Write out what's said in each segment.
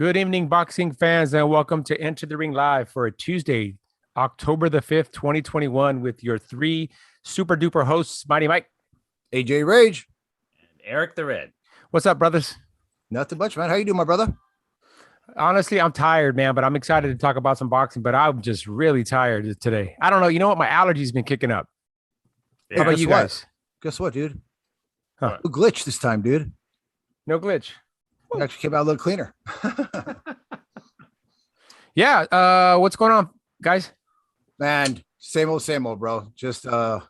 Good evening, boxing fans, and welcome to Enter the Ring Live for a Tuesday, October the 5th, 2021, with your three super duper hosts, Mighty Mike, AJ Rage, and Eric the Red. What's up, brothers? Nothing much, man. How you doing, my brother? Honestly, I'm tired, man, but I'm excited to talk about some boxing, but I'm just really tired today. I don't know. You know what? My allergies been kicking up. Yeah, How about you guys? Guess what, dude? Huh. No glitch this time, dude. No glitch. It actually came out a little cleaner. Yeah. What's going on, guys? Man, same old, bro. Just trying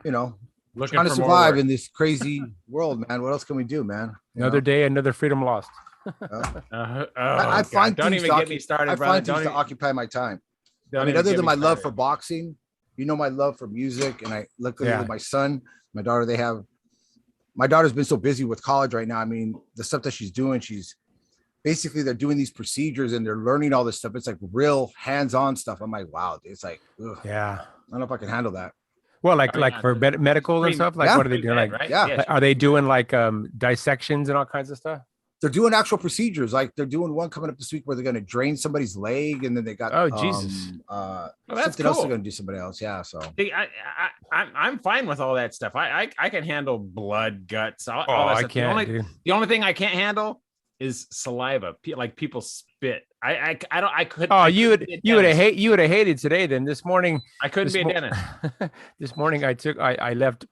to survive in this crazy world, man. What else can we do, man? Another day, another freedom lost. I find don't things even get me started, brother. I find things to occupy my time. I mean, other than my love for boxing, my love for music, and I look at my son, my daughter. My daughter's been so busy with college right now. I mean, the stuff that she's doing, they're doing these procedures and they're learning all this stuff. It's like real hands-on stuff. I'm like, wow, it's like, ugh. Yeah. I don't know if I can handle that. Well, for medical and stuff, like what are they doing? Like, right? Yeah. Are they doing like dissections and all kinds of stuff? They're doing actual procedures. Like they're doing one coming up this week where they're going to drain somebody's leg, and then they got Jesus. That's something cool. else they're going to do somebody else. Yeah. So I'm fine with all that stuff. I can handle blood, guts. All that I stuff. can't. The only thing I can't handle is saliva. Like people spit. I couldn't. Oh, you would have hated today. Then this morning I couldn't be a dentist. This morning I left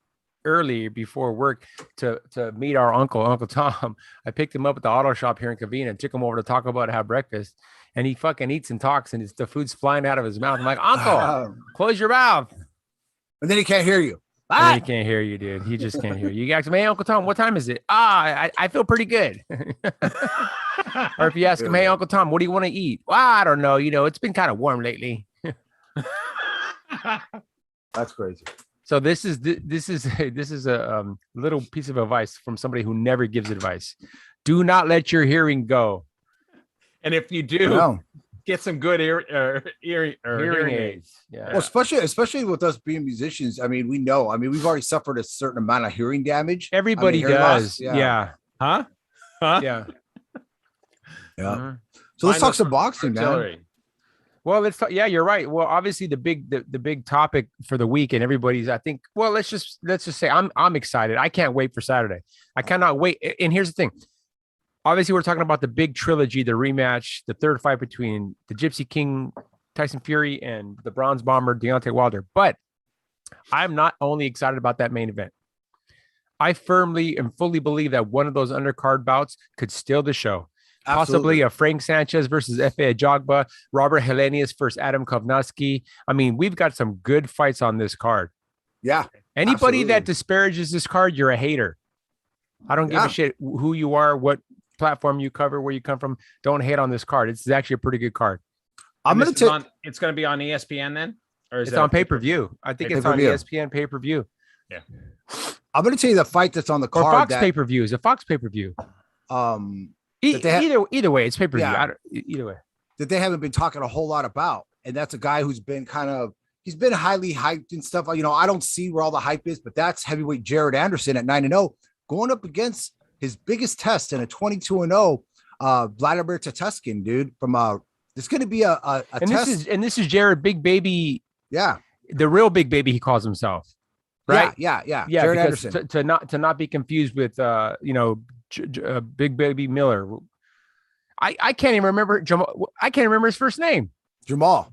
early before work to meet our Uncle Tom. I picked him up at the auto shop here in Covina and took him over to Taco Bell to have breakfast. And he fucking eats and talks, and the food's flying out of his mouth. I'm like, Uncle, close your mouth. And then he can't hear you. He can't hear you, dude. He just can't hear you. You ask him, hey, Uncle Tom, what time is it? I feel pretty good. Or if you ask him, hey, Uncle Tom, what do you want to eat? Well, I don't know. It's been kind of warm lately. That's crazy. So this is a little piece of advice from somebody who never gives advice. Do not let your hearing go. And if you do, get some good hearing aids. Yeah. Well, especially with us being musicians. I mean, we've already suffered a certain amount of hearing damage. Everybody does. Yeah. Huh? Yeah. Yeah. Mm-hmm. So let's talk some boxing, man. Well, let's talk. Yeah, you're right. Well, obviously the big topic for the week, and everybody's, I think, well, let's just say I'm excited. I can't wait for Saturday. I cannot wait. And here's the thing. Obviously, we're talking about the big trilogy, the rematch, the third fight between the Gypsy King, Tyson Fury, and the Bronze Bomber, Deontay Wilder. But I'm not only excited about that main event. I firmly and fully believe that one of those undercard bouts could steal the show. Possibly a Frank Sanchez versus Efe Ajagba, Robert Helenius versus Adam Kovnowski. I mean, we've got some good fights on this card. Yeah. Anybody that disparages this card, you're a hater. I don't give a shit who you are, what platform you cover, where you come from. Don't hate on this card. It's actually a pretty good card. It's going to be on ESPN then? Or is it's on pay-per-view. I think it's on ESPN pay-per-view. Yeah. I'm going to tell you the fight that's on the card. Or Fox pay-per-view. Is a Fox payper-view. Either way, it's pay-per-view. Yeah. Either way. That they haven't been talking a whole lot about. And that's a guy who's been he's been highly hyped and stuff. I don't see where all the hype is, but that's heavyweight Jared Anderson at 9-0 going up against his biggest test in a 22-0 Vladimir Tatuskin, dude. It's going to be a test. This is Jared Big Baby. Yeah. The real Big Baby, he calls himself. Right? Yeah. Jared Anderson. To not be confused with Big Baby Miller. I can't even remember Jamal. I can't remember his first name. Jamal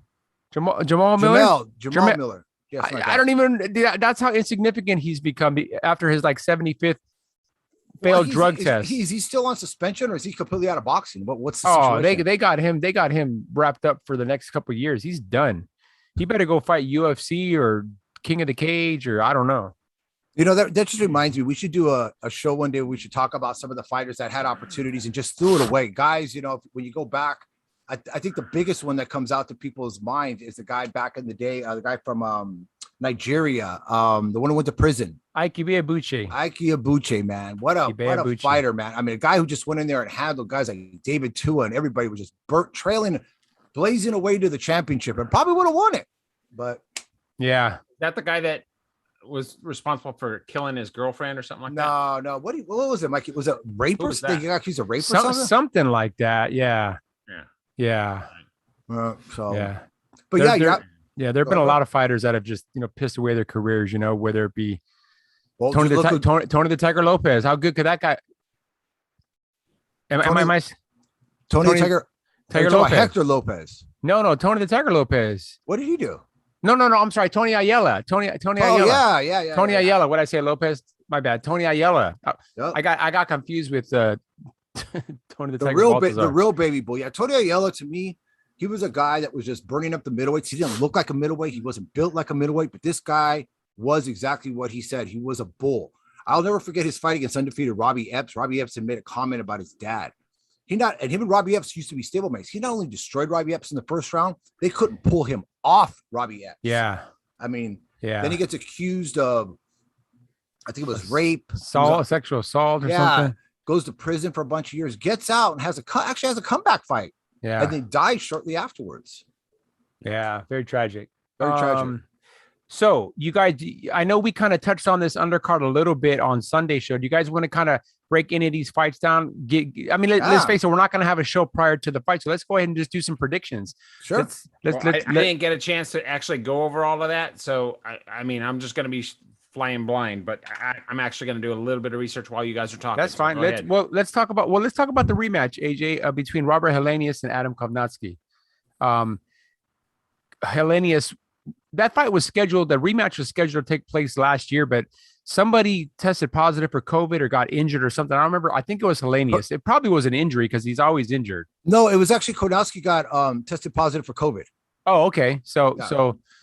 Miller. Jamal Miller. Yes, I don't even. That's how insignificant he's become after his 75th failed drug test. Is he still on suspension, or is he completely out of boxing? What's the situation? They got him wrapped up for the next couple of years. He's done. He better go fight UFC or King of the Cage, or I don't know. That just reminds me, we should do a show one day. We should talk about some of the fighters that had opportunities and just threw it away. Guys, when you go back, I think the biggest one that comes out to people's mind is the guy back in the day, the guy from Nigeria, the one who went to prison. Ike Ibeabuchi, man. What a fighter, man. I mean, a guy who just went in there and handled guys like David Tua, and everybody was just blazing away to the championship, and probably would have won it. But yeah. Is that the guy that was responsible for killing his girlfriend or something like that? No. What was it, Mike? Was it rape or something? He got accused of rape or something? Something like that. Yeah. Yeah. But Yeah, there have been a lot of fighters that have just, pissed away their careers, whether it be Tony the Tiger Lopez. How good could that guy? Tony Tiger Lopez. Hector Lopez. No, Tony the Tiger Lopez. What did he do? No. I'm sorry. Tony Ayala. Tony Ayala. Yeah. Tony Ayala. What did I say? Lopez? My bad. Tony Ayala. Yep. I got confused with Tony the Tiger. The real baby boy. Yeah, Tony Ayala, to me, he was a guy that was just burning up the middleweights. He didn't look like a middleweight. He wasn't built like a middleweight, but this guy was exactly what he said. He was a bull. I'll never forget his fight against undefeated Robbie Epps. Robbie Epps had made a comment about his dad. Him and Robbie Epps used to be stablemates. He not only destroyed Robbie Epps in the first round, they couldn't pull him off Robbie Epps. Yeah. I mean, then he gets accused of, I think it was rape, sexual assault or something. Goes to prison for a bunch of years, gets out and has a comeback fight. Yeah. And then dies shortly afterwards. Yeah. Very tragic. Very tragic. So you guys, I know we kind of touched on this undercard a little bit on Sunday show. Do you guys want to kind of break any of these fights down? Let's face it, we're not going to have a show prior to the fight. So let's go ahead and just do some predictions. Sure. I didn't get a chance to actually go over all of that. So, I'm just going to be flying blind, but I'm actually going to do a little bit of research while you guys are talking. That's fine. Let's talk about the rematch, AJ, between Robert Helenius and Adam Kovnatsky. Helenius, that fight was scheduled. The rematch was scheduled to take place last year, but somebody tested positive for COVID or got injured or something. I don't remember. I think it was Helenius. It probably was an injury because he's always injured. No, it was actually Kovnatsky got tested positive for COVID. Oh, okay. So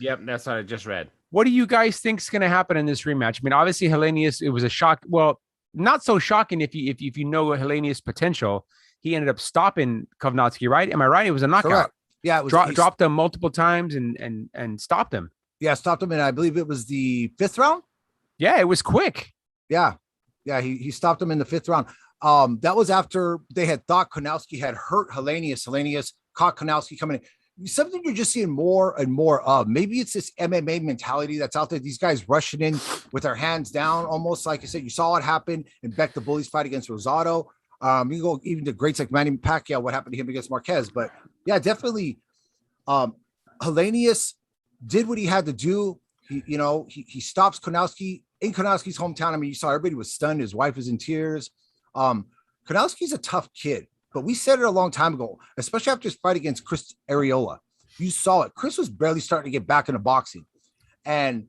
yep, that's what I just read. What do you guys think is going to happen in this rematch? I mean, obviously Helenius, it was a shock. Well, not so shocking if you know Helenius' potential. He ended up stopping Kovnatsky, right? Am I right? It was a knockout. Correct. Yeah, it was dropped him multiple times and stopped him. Yeah, stopped him, and I believe it was the 5th round. Yeah, it was quick. Yeah, he stopped him in the 5th round. That was after they had thought Kovnatsky had hurt Helenius. Helenius caught Kovnatsky coming in. Something you're just seeing more and more of. Maybe it's this MMA mentality that's out there. These guys rushing in with their hands down, almost like I said. You saw it happen in Beck the Bully's fight against Rosado. You go even to greats like Manny Pacquiao, what happened to him against Marquez. But yeah, definitely. Helenius did what he had to do. He stops Kovnatsky in Kovnatsky's hometown. I mean, you saw everybody was stunned. His wife was in tears. Kovnatsky's a tough kid, but we said it a long time ago, especially after his fight against Chris Arreola. You saw it. Chris was barely starting to get back into boxing, and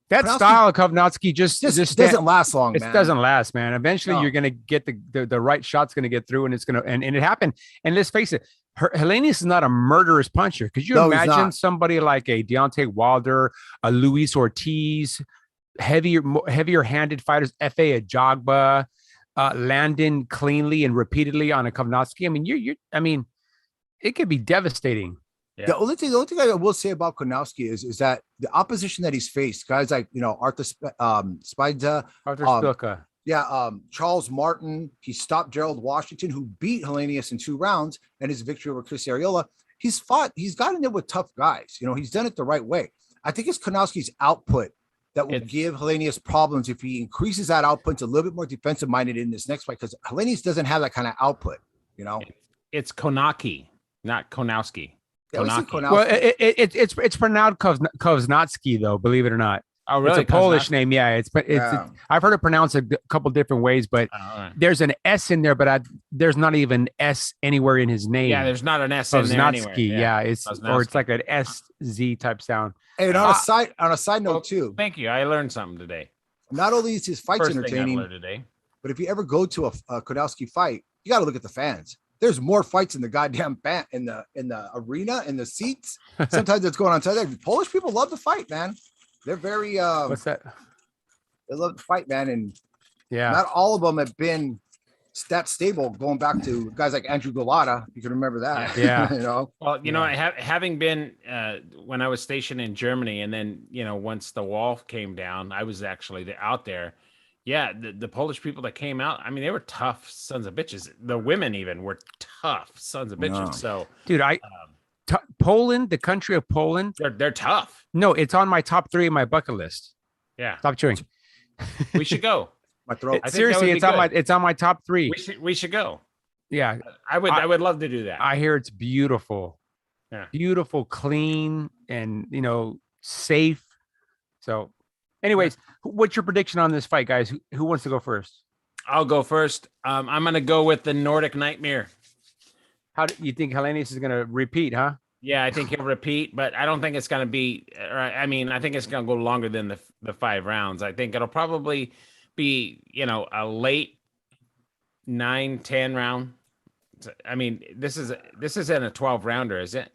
that style of Kovnatsky just doesn't last long. It doesn't last, man. Eventually, you're going to get the right shot's going to get through, and it's going to and it happened. And let's face it, Helenius is not a murderous puncher. Could you imagine somebody like a Deontay Wilder, a Luis Ortiz, heavier-handed fighters, F.A. Ajagba, landing cleanly and repeatedly on a Kovnatsky? I mean, it could be devastating. Yeah. The only thing I will say about Kovnatsky is that the opposition that he's faced, guys like Arthur Spida, Spilka. Charles Martin, he stopped Gerald Washington, who beat Helenius in 2 rounds, and his victory over Chris Arreola. He's gotten in with tough guys. He's done it the right way. I think it's Kovnatsky's output that will give Helenius problems if he increases that output to a little bit more defensive minded in this next fight, because Helenius doesn't have that kind of output. It's Konaki, not Kovnatsky. Yeah, well, it's pronounced Kovnatsky, though, believe it or not. Oh, really? It's a Polish name. Yeah, it's I've heard it pronounced a couple different ways, but there's an S in there, but there's not even S anywhere in his name. Yeah, there's not an S in there anywhere. Yeah, it's like an SZ type sound. And on a side note too. Thank you. I learned something today. Not only is his fights entertaining, today, but if you ever go to a Kovnatsky fight, you got to look at the fans. There's more fights in the goddamn in the arena, in the seats. Sometimes it's going on there. Polish people love to fight, man. They're very what's that? They love to fight, man, and not all of them have been that stable. Going back to guys like Andrew Golota, you can remember that. Yeah, Well, having been when I was stationed in Germany, and then once the wall came down, I was actually out there. Yeah, the Polish people that came out, I mean, they were tough sons of bitches. The women even were tough sons of bitches. No. So, dude, Poland, the country of Poland, they're tough. No, it's on my top 3 of my bucket list. Yeah. Stop chewing. We should go. My throat. Seriously, it's on my top 3. We should go. Yeah. I would love to do that. I hear it's beautiful. Yeah. Beautiful, clean, and safe. So anyways, what's your prediction on this fight, guys? Who wants to go first? I'll go first. I'm going to go with the Nordic Nightmare. How do you think Helenius is going to repeat, huh? Yeah, I think he'll repeat, but I don't think it's going to be. I mean, I think it's going to go longer than the 5 rounds. I think it'll probably be, a late 9-10 round. I mean, this isn't a 12 rounder, is it?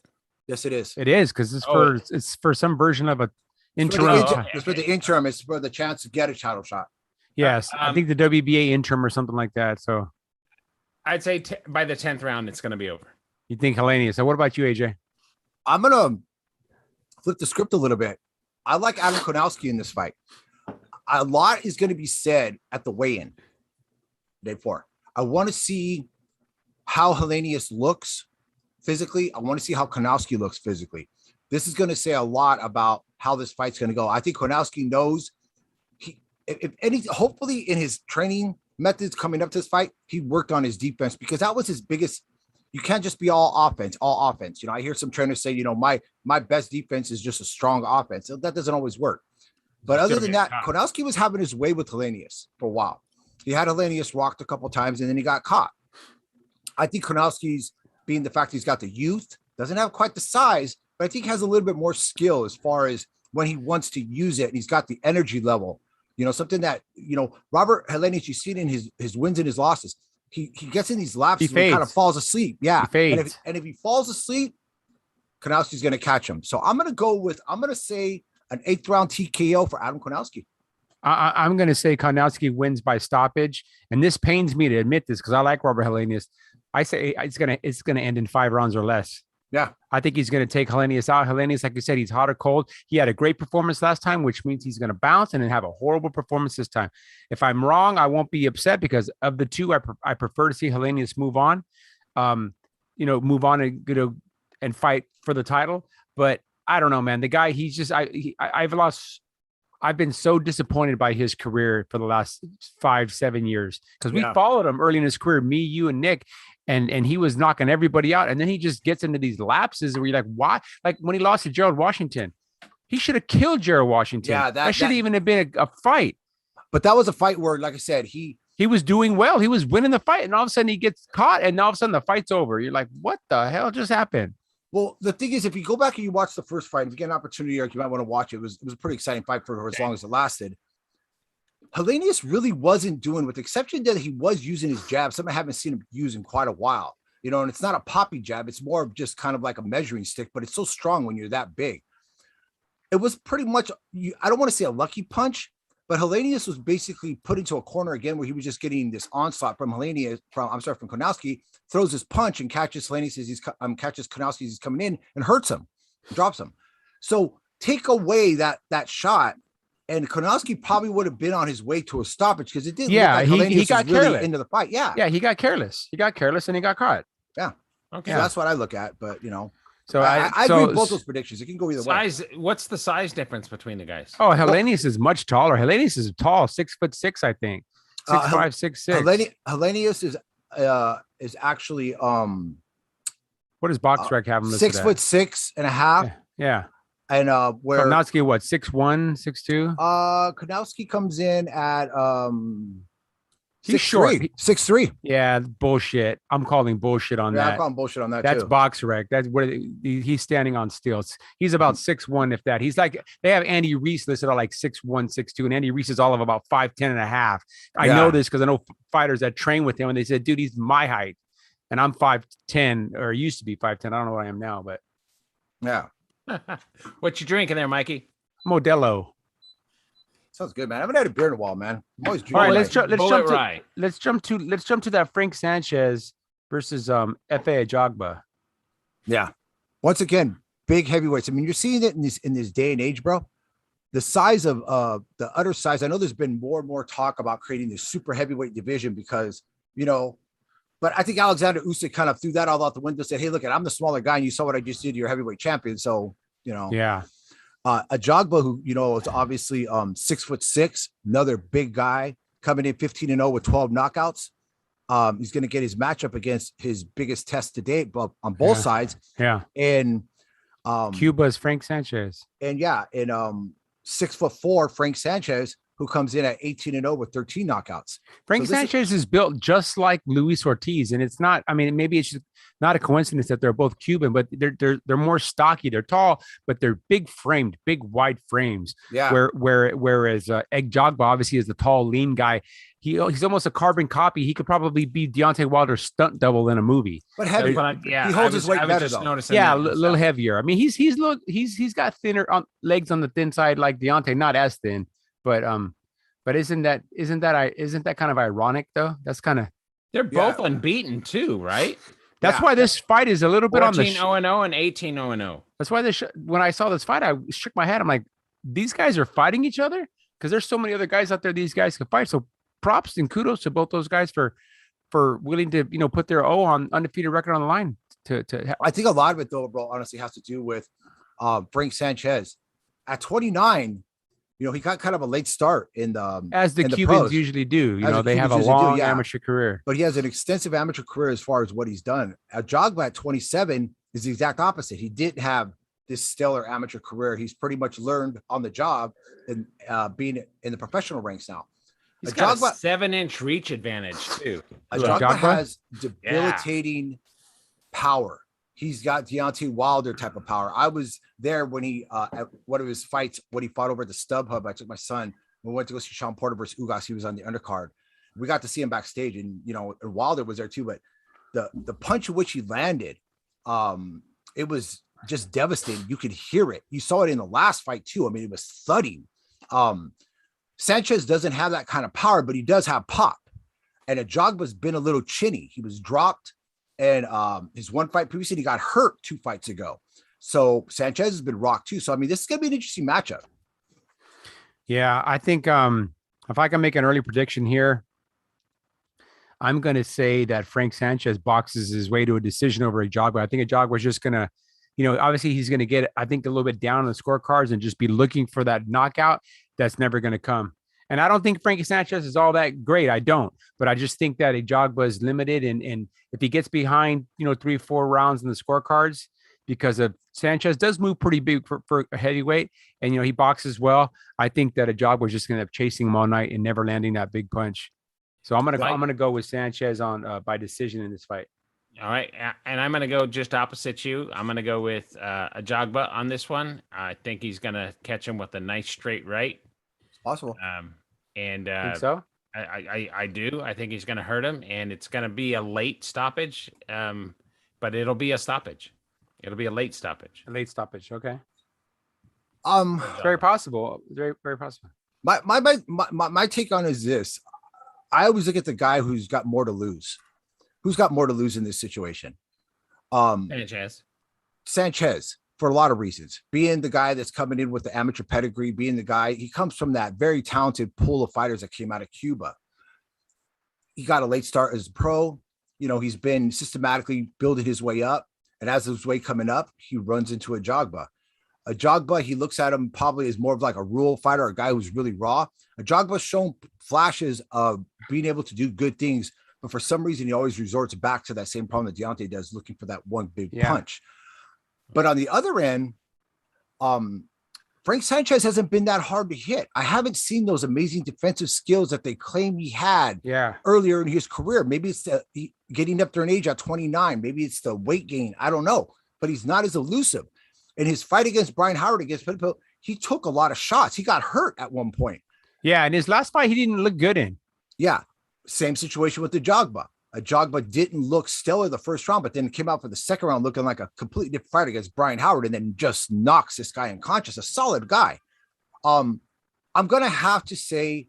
Yes, it is. It is, because it's for some version of a interim. It's for the interim. It's for the chance to get a title shot. Yes, I think the WBA interim or something like that. So I'd say by the 10th round, it's going to be over. You think Helenius? So what about you, AJ? I'm gonna flip the script a little bit. I like Adam Konowski in this fight. A lot is going to be said at the weigh-in, day 4. I want to see how Helenius looks physically. I want to see how Konowski looks physically. This is going to say a lot about how this fight's going to go. I think Konowski knows hopefully in his training methods coming up to this fight, he worked on his defense, because that was his biggest. You can't just be all offense. I hear some trainers say, my best defense is just a strong offense. So that doesn't always work. But other than that, Konowski was having his way with Helenius for a while. He had Helenius rocked a couple times, and then he got caught. I think Konowski's, being the fact he's got the youth, doesn't have quite the size, but I think he has a little bit more skill as far as when he wants to use it, and he's got the energy level. Something that, Robert Helenius, you see it in his wins and his losses. He gets in these lapses and kind of falls asleep. Yeah. And if he falls asleep, Konowski's going to catch him. So I'm going to say an 8th round TKO for Adam Konowski. I'm going to say Konowski wins by stoppage. And this pains me to admit this, because I like Robert Helenius. I say it's going to end in 5 rounds or less. Yeah. I think he's going to take Helenius out. Helenius, like you said, he's hot or cold. He had a great performance last time, which means he's going to bounce and then have a horrible performance this time. If I'm wrong, I won't be upset, because of the 2, I prefer to see Helenius move on, and fight for the title. But I don't know, man. The guy, he's just, I've been so disappointed by his career for the last 5-7 years, because we followed him early in his career, me, you, and Nick. And he was knocking everybody out. And then he just gets into these lapses where you're like, why? Like when he lost to Gerald Washington, he should have killed Gerald Washington. Yeah, that should even have been a fight. But that was a fight where, like I said, he was doing well. He was winning the fight. And all of a sudden he gets caught. And all of a sudden the fight's over. You're like, what the hell just happened? Well, the thing is, if you go back and you watch the first fight, if you get an opportunity, or you might want to watch it, it was a pretty exciting fight for as long as it lasted. Helenius really wasn't doing, with the exception that he was using his jab, something I haven't seen him use in quite a while. And it's not a poppy jab. It's more of just kind of like a measuring stick, but it's so strong when you're that big. It was pretty much, I don't want to say a lucky punch, but Helenius was basically put into a corner again where he was just getting this onslaught from Konowski, throws his punch and catches Helenius as catches Konowski as he's coming in and hurts him, drops him. So take away that shot, and Konowski probably would have been on his way to a stoppage, because it did. Yeah, look like he got really careless into the fight. Yeah, he got careless. He got careless and he got caught. Yeah. Okay. So that's what I look at, but So I agree with both those predictions. It can go either way. What's the size difference between the guys? Oh, Helenius is much taller. Helenius is tall, 6'6", I think. 6'5", 6'6". Helenius is actually what does BoxRec have him listed 6'6.5". Yeah. And where Konowski, what, 6'1", 6'2"? Konowski comes in at he's 6'3", short. 6'3". Yeah, bullshit. I'm calling bullshit on that. I'm calling bullshit on that. That's too. BoxRec. That's what he's standing on stilts. He's about 6'1", if that. He's like, they have Andy Reese listed at like 6'1", 6'2", and Andy Reese is all of about 5'10" and a half. I know this because I know fighters that train with him, and they said, dude, he's my height, and I'm 5'10", or used to be 5'10". I don't know what I am now, but yeah. What you drinking there, Mikey? Modelo. Sounds good, man. I haven't had a beer in a while, man. I'm always drinking. All right, let's jump to that Frank Sanchez versus Efe Ajagba. Yeah. Once again, big heavyweights. I mean, you're seeing it in this day and age, bro. The size of the utter size. I know there's been more and more talk about creating this super heavyweight division because, but I think Alexander Usyk kind of threw that all out the window, said, hey, look, I'm the smaller guy, and you saw what I just did. You're a heavyweight champion. So, Yeah. Ajagba, who is obviously 6'6", another big guy coming in 15-0 with 12 knockouts. He's going to get his matchup against his biggest test to date, but on both sides. Yeah. And Cuba's Frank Sanchez. And 6'4" Frank Sanchez, who comes in at 18-0 with 13 knockouts. Frank Sanchez is built just like Luis Ortiz, and it's not. I mean, maybe it's just not a coincidence that they're both Cuban, but they're more stocky. They're tall, but they're big framed, big wide frames. Yeah. Whereas Jogba obviously is the tall, lean guy. He's almost a carbon copy. He could probably be Deontay Wilder's stunt double in a movie. But heavy. He holds his weight better though. Yeah, a little heavier. I mean, he's got thinner legs on the thin side like Deontay, not as thin. But isn't that kind of ironic though? That's kind of they're both unbeaten too, right? That's why this fight is a little bit on the 14-0 and 18-0. That's why when I saw this fight, I shook my head. I'm like, these guys are fighting each other because there's so many other guys out there these guys can fight. So props and kudos to both those guys for willing to put their undefeated record on the line. I think a lot of it though, bro, honestly has to do with Frank Sanchez at 29. He got kind of a late start in the as the Cubans usually do. They have a long amateur career, but he has an extensive amateur career as far as what he's done. Jogba at 27 is the exact opposite. He didn't have this stellar amateur career. He's pretty much learned on the job and being in the professional ranks now. He's got a 7-inch reach advantage too. Jogba has debilitating power. He's got Deontay Wilder type of power. I was there when he, at one of his fights, when he fought over at the StubHub. I took my son. We went to go see Sean Porter versus Ugas. He was on the undercard. We got to see him backstage, and and Wilder was there too. But the punch in which he landed, it was just devastating. You could hear it. You saw it in the last fight too. I mean, it was thudding. Sanchez doesn't have that kind of power, but he does have pop. And Ajagba's been a little chinny. He was dropped. And his one fight previously, he got hurt 2 fights ago. So Sanchez has been rocked too. So, I mean, this is going to be an interesting matchup. Yeah, I think if I can make an early prediction here, I'm going to say that Frank Sanchez boxes his way to a decision over Ajagba. I think Ajagba was just going to, obviously he's going to get, I think, a little bit down on the scorecards and just be looking for that knockout that's never going to come. And I don't think Frankie Sanchez is all that great. I don't, but I just think that Ajagba is limited. And if he gets behind, 3-4 rounds in the scorecards, because of Sanchez does move pretty big for a heavyweight, and he boxes well. I think that Ajagba was just going to end up chasing him all night and never landing that big punch. So I'm gonna go with Sanchez on by decision in this fight. All right, and I'm gonna go just opposite you. I'm gonna go with Ajagba on this one. I think he's gonna catch him with a nice straight right. Possible. Think so? I do. I think he's going to hurt him, and it's going to be a late stoppage. But it'll be a stoppage. It'll be a late stoppage. A late stoppage. Okay. Very possible. Very, very possible. My take on is this. I always look at the guy who's got more to lose. Who's got more to lose in this situation? Sanchez. For a lot of reasons, being the guy that's coming in with the amateur pedigree, being the guy, he comes from that very talented pool of fighters that came out of Cuba. He got a late start as a pro. He's been systematically building his way up. And as his way coming up, he runs into Ajagba. Ajagba, he looks at him probably as more of like a rural fighter, a guy who's really raw. Ajagba's shown flashes of being able to do good things, but for some reason, he always resorts back to that same problem that Deontay does, looking for that one big punch. But on the other end, Frank Sanchez hasn't been that hard to hit. I haven't seen those amazing defensive skills that they claim he had earlier in his career. Maybe it's getting up there in age at 29. Maybe it's the weight gain. I don't know. But he's not as elusive. In his fight against Brian Howard against Pitbull, he took a lot of shots. He got hurt at one point. Yeah, and his last fight, he didn't look good in. Yeah, same situation with Ajagba. Ajagba didn't look stellar the first round, but then came out for the second round looking like a completely different fight against Brian Howard, and then just knocks this guy unconscious. A solid guy. I'm gonna have to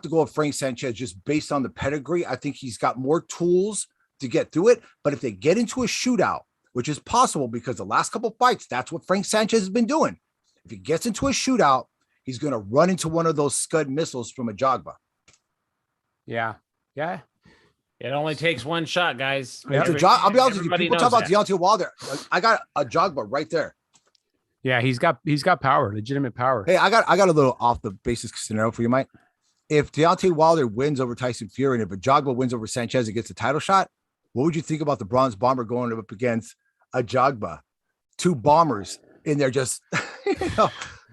go with Frank Sanchez just based on the pedigree. I think he's got more tools to get through it. But if they get into a shootout, which is possible because the last couple of fights, that's what Frank Sanchez has been doing. If he gets into a shootout, he's gonna run into one of those Scud missiles from Ajagba. Yeah. It only takes one shot, guys. I'll be honest with you. People talk about Deontay Wilder. I got Ajagba right there. Yeah, he's got power, legitimate power. Hey, I got a little off the basis scenario for you, Mike. If Deontay Wilder wins over Tyson Fury and if Ajagba wins over Sanchez and gets a title shot, what would you think about the Bronze Bomber going up against Ajagba? Two bombers in there, just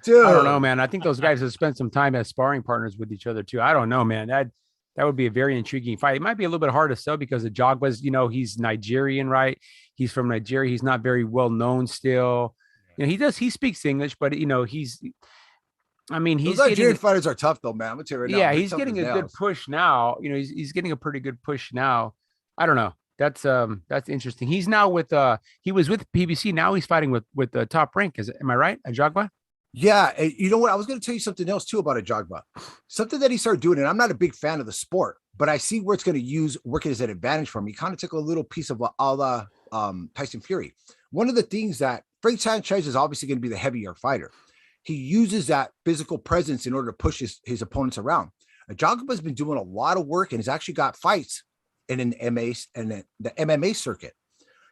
dude. I don't know, man. I think those guys have spent some time as sparring partners with each other too. I don't know, man. That would be a very intriguing fight. It might be a little bit hard to sell because Ajagba's, he's Nigerian, right? He's from Nigeria. He's not very well known still. He speaks English, but those Nigerian fighters are tough though, man. I'm gonna tell you right now. Yeah, he's getting a good push now. He's getting a pretty good push now. I don't know. That's interesting. He's now he was with PBC. Now he's fighting with Top Rank. Am I right? Ajagba? Yeah. You know what? I was going to tell you something else too about Ajagba. Something that he started doing, and I'm not a big fan of the sport, but I see where it's going to work as an advantage for him. He kind of took a little piece of a la Tyson Fury. One of the things that Frank Sanchez is obviously going to be the heavier fighter. He uses that physical presence in order to push his opponents around. Ajagba has been doing a lot of work and has actually got fights in the MMA circuit.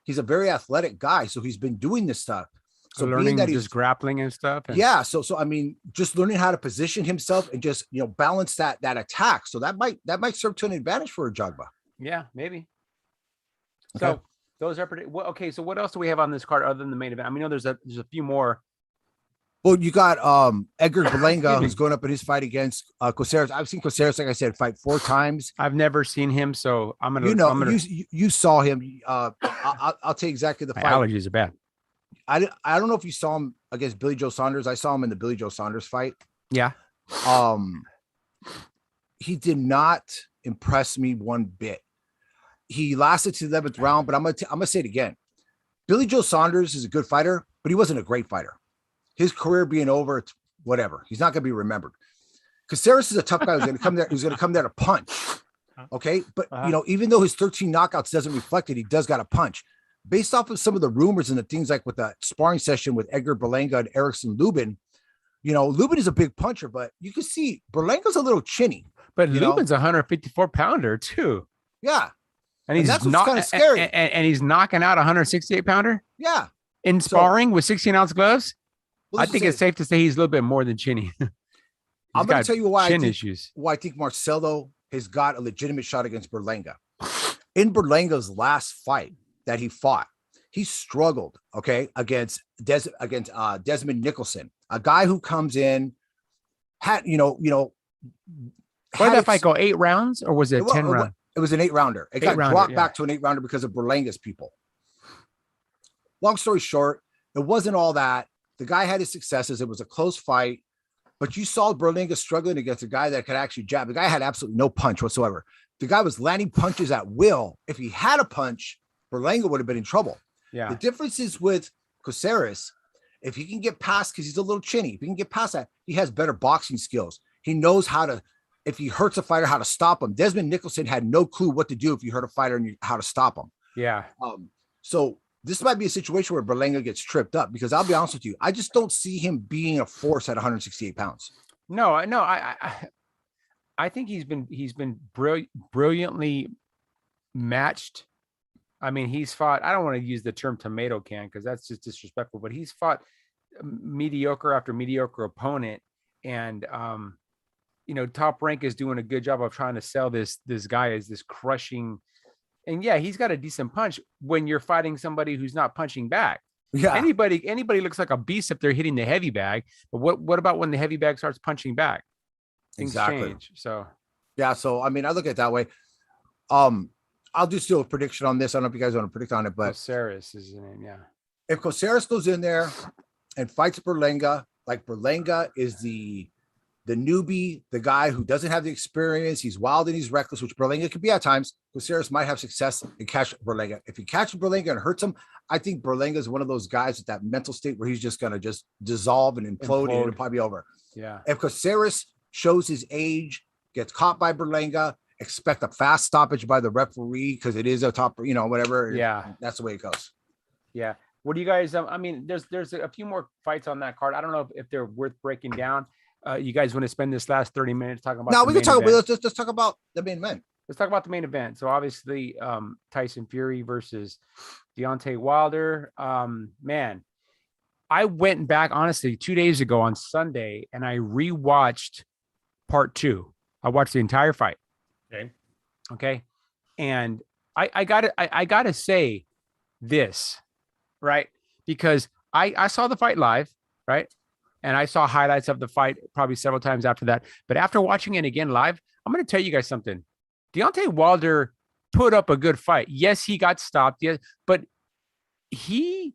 He's a very athletic guy, so he's been doing this stuff. So learning that he's grappling and stuff. Yeah. So just learning how to position himself and just balance that attack. So that might serve to an advantage for Ajagba. Yeah, maybe. Okay. So those are pretty well. Okay, so what else do we have on this card other than the main event? I mean, there's a few more. Well, you got Edgar Berlanga who's going up in his fight against Caceres. I've seen Caceres, like I said, fight 4 times. I've never seen him, so I'm gonna. You saw him. I'll tell you exactly the My fight. allergies are bad. I don't know if you saw him against Billy Joe Saunders. I saw him in the Billy Joe Saunders fight. Yeah. He did not impress me one bit. He lasted to the 11th round, but I'm gonna say it again. Billy Joe Saunders is a good fighter, but he wasn't a great fighter. His career being over, it's whatever. He's not going to be remembered. Caceres is a tough guy who's going to come there. Who's going to come there to punch. Okay, but even though his 13 knockouts doesn't reflect it, he does got a punch. Based off of some of the rumors and the things like with the sparring session with Edgar Berlanga and Erickson Lubin, Lubin is a big puncher, but you can see Berlanga's a little chinny. But Lubin's a 154 pounder too. Yeah, and that's what's kind of scary. And he's knocking out a 168 pounder. Yeah, in sparring with 16-ounce gloves. Well, I think it's safe to say he's a little bit more than chinny. I'm going to tell you why I think Marcelo has got a legitimate shot against Berlanga. In Berlanga's last fight that he fought, he struggled, against Desmond Nicholson, a guy who comes in, Why did that fight go 8 rounds or was it 10 rounds? It was an 8-rounder. It got dropped back to an 8-rounder because of Berlanga's people. Long story short, it wasn't all that. The guy had his successes. It was a close fight, but you saw Berlanga struggling against a guy that could actually jab. The guy had absolutely no punch whatsoever. The guy was landing punches at will. If he had a punch, Berlanga would have been in trouble. Yeah. The difference is with Caceres, if he can get past, because he's a little chinny, if he can get past that, he has better boxing skills. He knows how to, if he hurts a fighter, how to stop him. Desmond Nicholson had no clue what to do if you hurt a fighter and how to stop him. Yeah. So this might be a situation where Berlanga gets tripped up because I'll be honest with you, I just don't see him being a force at 168 pounds. No, I think he's been brilliantly matched. I mean, he's fought, I don't want to use the term tomato can because that's just disrespectful, but he's fought mediocre after mediocre opponent. And, Top Rank is doing a good job of trying to sell this guy as this crushing. And yeah, he's got a decent punch when you're fighting somebody who's not punching back. Yeah. Anybody looks like a beast if they're hitting the heavy bag. But what about when the heavy bag starts punching back? Things change. So yeah. So I mean, I look at it that way. I'll just do a prediction on this. I don't know if you guys want to predict on it, but Caceres is the name. Yeah. If Caceres goes in there and fights Berlanga, like Berlanga is the newbie, the guy who doesn't have the experience, he's wild and he's reckless, which Berlanga could be at times. Caceres might have success and catch Berlanga. If he catches Berlanga and hurts him, I think Berlanga is one of those guys at that mental state where he's just going to just dissolve and implode and it'll probably be over. Yeah. If Caceres shows his age, gets caught by Berlanga, expect a fast stoppage by the referee because it is a top, whatever. Yeah. That's the way it goes. Yeah. What do you guys, I mean, there's a few more fights on that card. I don't know if they're worth breaking down. You guys want to spend this last 30 minutes talking about? No, we can talk about. Let's talk about the main event. Let's talk about the main event. So obviously, Tyson Fury versus Deontay Wilder. Man, I went back, honestly, 2 days ago on Sunday, and I rewatched part 2. I watched the entire fight. Okay. And I gotta say this, right? Because I saw the fight live, right? And I saw highlights of the fight probably several times after that. But after watching it again live, I'm going to tell you guys something. Deontay Wilder put up a good fight. Yes, he got stopped. Yes, but he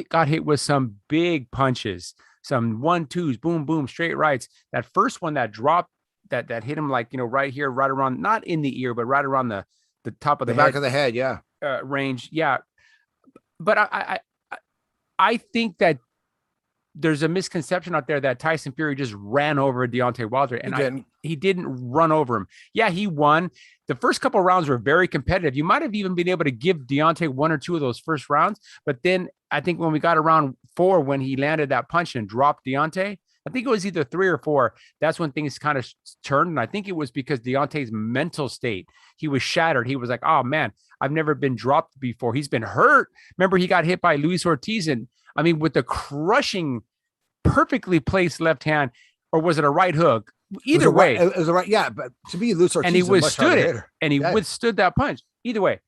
got hit with some big punches, some 1-2s, boom, boom, straight rights. That first one that dropped, that hit him like, right here, right around, not in the ear, but right around the top of the back of the head, yeah, range, yeah. But I think that there's a misconception out there that Tyson Fury just ran over Deontay Wilder, and he didn't run over him. Yeah, he won. The first couple of rounds were very competitive. You might have even been able to give Deontay 1 or 2 of those first rounds, but then I think when we got around 4, when he landed that punch and dropped Deontay, I think it was either 3 or 4. That's when things kind of turned, and I think it was because Deontay's mental state. He was shattered. He was like, "Oh man, I've never been dropped before." He's been hurt. Remember, he got hit by Luis Ortiz, and I mean, with the crushing, perfectly placed left hand, or was it a right hook? Either way, it was a right. Yeah, but to be Luis Ortiz, and he withstood it, and he withstood that punch. Either way,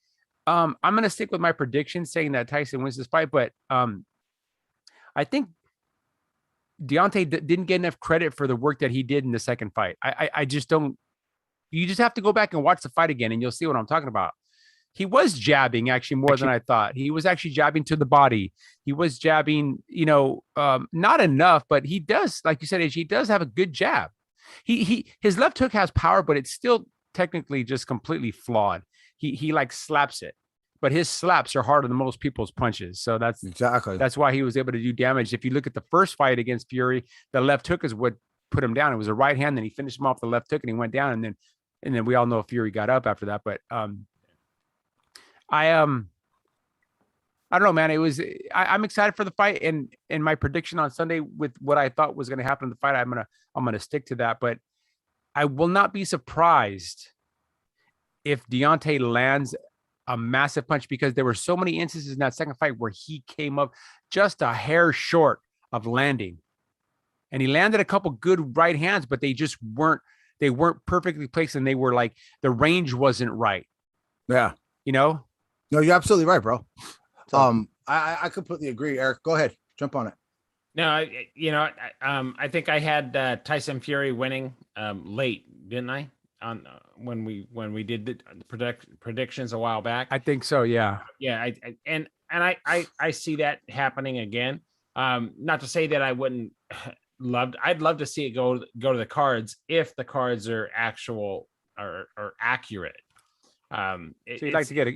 I'm going to stick with my prediction, saying that Tyson wins this fight, but I think Deontay didn't get enough credit for the work that he did in the second fight. I just don't. You just have to go back and watch the fight again, and you'll see what I'm talking about. He was jabbing actually more than I thought. He was actually jabbing to the body. He was jabbing, not enough, but he does, like you said, he does have a good jab. His left hook has power, but it's still technically just completely flawed. He like slaps it, but his slaps are harder than most people's punches. So that's why he was able to do damage. If you look at the first fight against Fury, the left hook is what put him down. It was a right hand, then he finished him off the left hook and he went down, and then we all know Fury got up after that. But I don't know, man. It was I'm excited for the fight, and my prediction on Sunday with what I thought was going to happen in the fight, I'm gonna stick to that. But I will not be surprised if Deontay lands a massive punch, because there were so many instances in that second fight where he came up just a hair short of landing, and he landed a couple good right hands, but they just weren't perfectly placed, and they were like, the range wasn't right. Yeah, No, you're absolutely right, bro. I completely agree, Eric. Go ahead, jump on it. No, I think I had Tyson Fury winning late, didn't I? On when we did the predictions a while back. I think so. Yeah. Yeah. I see that happening again. Not to say that I wouldn't I'd love to see it go to the cards if the cards are actual or accurate. So you'd like to get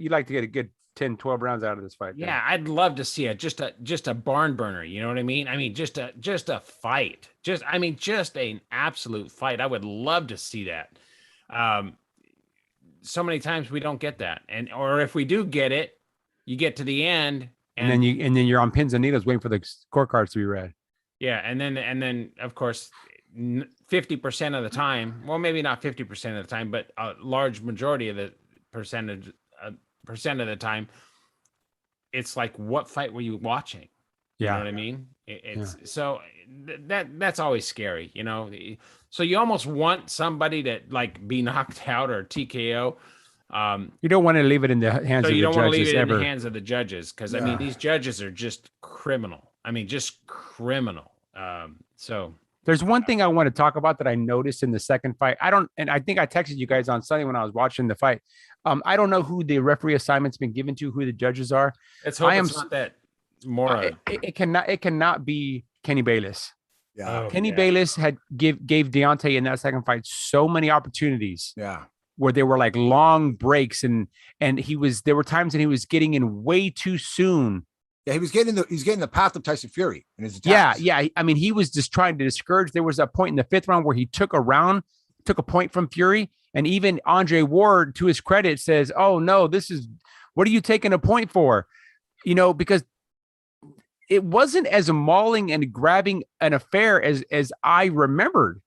a good 10, 12 rounds out of this fight. Yeah, I'd love to see it. Just a barn burner. You know what I mean? I mean, just a fight. Just an absolute fight. I would love to see that. So many times we don't get that, or if we do get it, you get to the end, and then you're on pins and needles waiting for the scorecards to be read. Yeah, and then of course, 50% of the time, well, maybe not 50% of the time, but a large majority of the percent of the time, it's like, what fight were you watching? You know what I mean? So that's always scary, so you almost want somebody to like be knocked out or TKO. You don't want to leave it in the hands of the judges. So you don't want to leave it in the hands of the judges, because I mean, these judges are just criminal. So there's one thing I want to talk about that I noticed in the second fight. I think I texted you guys on Sunday when I was watching the fight. I don't know who the referee assignment's been given to, who the judges are. It's not that more. It cannot be Kenny Bayless. Yeah. Kenny Bayless gave Deontay in that second fight so many opportunities. Yeah. Where there were like long breaks, and there were times when he was getting in way too soon. Yeah, he's getting the path of Tyson Fury in his attacks. Yeah. I mean, he was just trying to discourage. There was a point in the 5th round where he took a point from Fury, and even Andre Ward, to his credit, says, "Oh no, what are you taking a point for?" Because it wasn't as mauling and grabbing an affair as I remembered,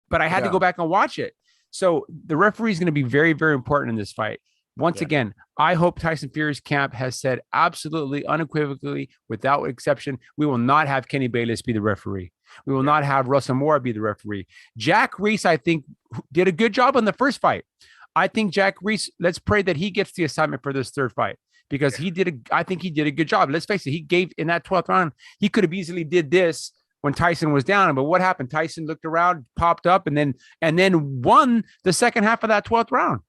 but I had to go back and watch it. So the referee is going to be very, very important in this fight. Once again, I hope Tyson Fury's camp has said absolutely, unequivocally, without exception, we will not have Kenny Bayless be the referee. We will not have Russell Moore be the referee. Jack Reese, I think, did a good job on the first fight. I think Jack Reese, let's pray that he gets the assignment for this third fight, because I think he did a good job. Let's face it, he gave in that 12th round, he could have easily did this when Tyson was down. But what happened? Tyson looked around, popped up, and then won the second half of that 12th round.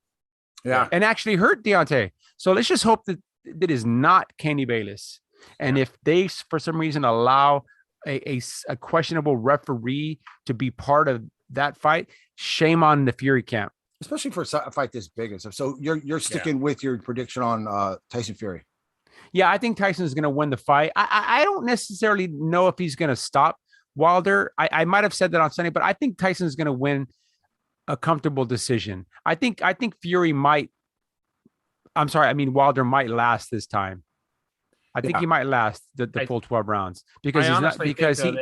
Yeah. And actually hurt Deontay. So let's just hope that it is not Kenny Bayless. And if they, for some reason, allow a questionable referee to be part of that fight, shame on the Fury camp. Especially for a fight this big and stuff. So you're sticking with your prediction on Tyson Fury. Yeah, I think Tyson is going to win the fight. I don't necessarily know if he's going to stop Wilder. I might have said that on Sunday, but I think Tyson is going to win a comfortable decision. I think Fury might. I'm sorry. I mean, Wilder might last this time. I think he might last the full 12 rounds because he's not because he.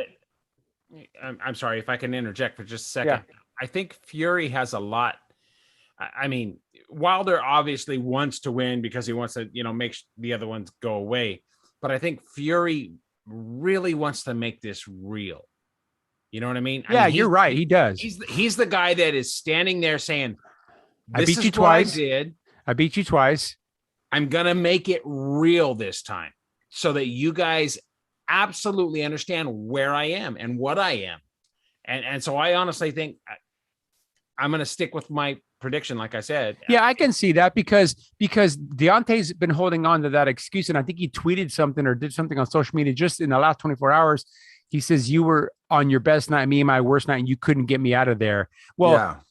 I'm sorry if I can interject for just a second. Yeah. I think Fury has a lot. I mean, Wilder obviously wants to win because he wants to, make the other ones go away. But I think Fury really wants to make this real. You know what I mean? Yeah, you're right. He does. He's the guy that is standing there saying, I beat you twice. I beat you twice. I'm going to make it real this time so that you guys absolutely understand where I am and what I am. And so I honestly think I'm going to stick with my prediction, like I said. Yeah, I can see that because Deontay's been holding on to that excuse. And I think he tweeted something or did something on social media just in the last 24 hours. He says, you were on your best night, me and my worst night, and you couldn't get me out of there. Well,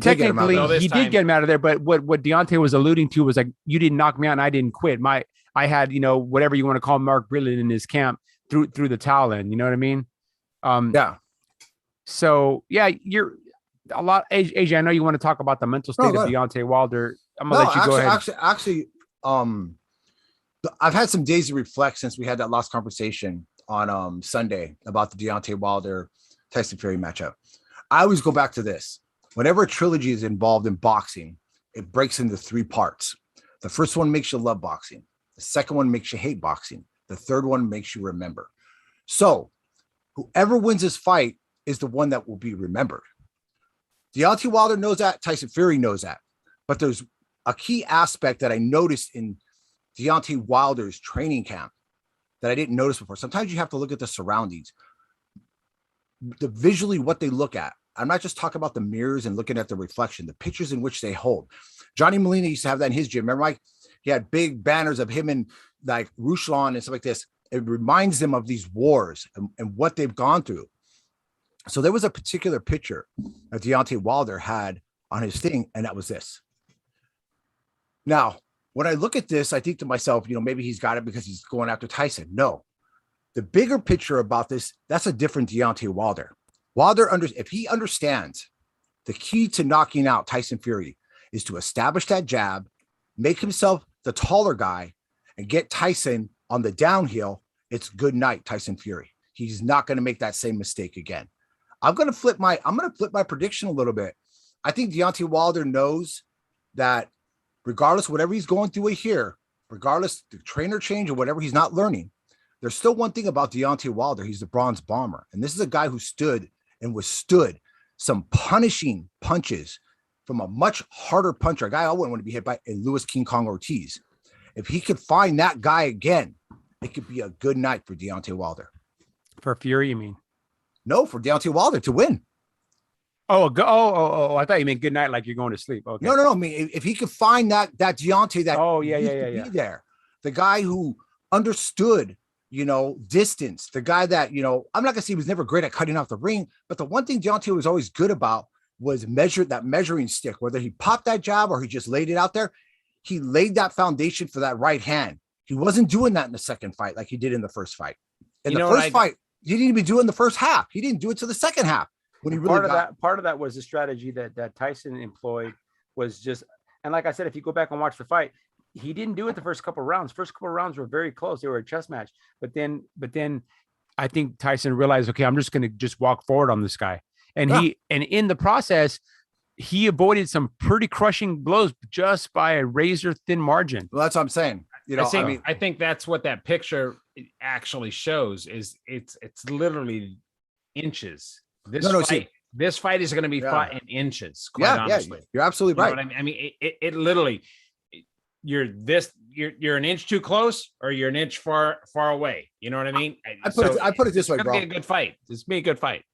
technically, he did get him out of there. But what Deontay was alluding to was like, you didn't knock me out and I didn't quit. I had, whatever you want to call Mark Brilliant in his camp, threw the towel in. You know what I mean? Yeah. So, yeah, you're a lot. AJ, I know you want to talk about the mental state of Deontay Wilder. I'm going to let you go ahead. Actually, I've had some days to reflect since we had that last conversation on Sunday about the Deontay Wilder Tyson Fury matchup. I always go back to this. Whenever a trilogy is involved in boxing, it breaks into three parts. The first one makes you love boxing. The second one makes you hate boxing. The third one makes you remember. So whoever wins this fight is the one that will be remembered. Deontay Wilder knows that. Tyson Fury knows that. But there's a key aspect that I noticed in Deontay Wilder's training camp that I didn't notice before. Sometimes you have to look at the surroundings, visually what they look at. I'm not just talking about the mirrors and looking at the reflection, the pictures in which they hold. Johnny Molina used to have that in his gym. Remember, Mike? He had big banners of him and like Ruslan and stuff like this. It reminds them of these wars and what they've gone through. So there was a particular picture that Deontay Wilder had on his thing, and that was this. Now, when I look at this, I think to myself, maybe he's got it because he's going after Tyson. No, the bigger picture about this, that's a different Deontay Wilder. If he understands the key to knocking out Tyson Fury is to establish that jab, make himself the taller guy, and get Tyson on the downhill, it's good night, Tyson Fury. He's not going to make that same mistake again. I'm going to flip my prediction a little bit. I think Deontay Wilder knows that regardless, whatever he's going through here, regardless the trainer change or whatever he's not learning, there's still one thing about Deontay Wilder. He's the bronze bomber. And this is a guy who stood and withstood some punishing punches from a much harder puncher, a guy I wouldn't want to be hit by, in Louis King Kong Ortiz. If he could find that guy again, it could be a good night for Deontay Wilder. For Fury, you mean? No, for Deontay Wilder to win. Oh, I thought you meant good night, like you're going to sleep. Okay. No. I mean, if he could find that Deontay that be there, the guy who understood, distance, the guy that, I'm not gonna say he was never great at cutting off the ring, but the one thing Deontay was always good about was measuring stick, whether he popped that jab or he just laid it out there. He laid that foundation for that right hand. He wasn't doing that in the second fight like he did in the first fight. In the first fight, he didn't even do it in the first half. He didn't do it to the second half. When he really part of that was the strategy that Tyson employed was just, and like I said, if you go back and watch the fight, he didn't do it the first couple of rounds. First couple of rounds were very close. They were a chess match. But then I think Tyson realized, okay, I'm just going to walk forward on this guy. And in the process, he avoided some pretty crushing blows just by a razor thin margin. Well, that's what I'm saying. You know, I think that's what that picture actually shows. Is it's literally inches. This fight is going to be fought in inches. Quite honestly, you're absolutely right. I mean, it literally, you're an inch too close, or you're an inch far away. You know what I mean? I put it this way, bro. It's be a good fight. It's be a good fight.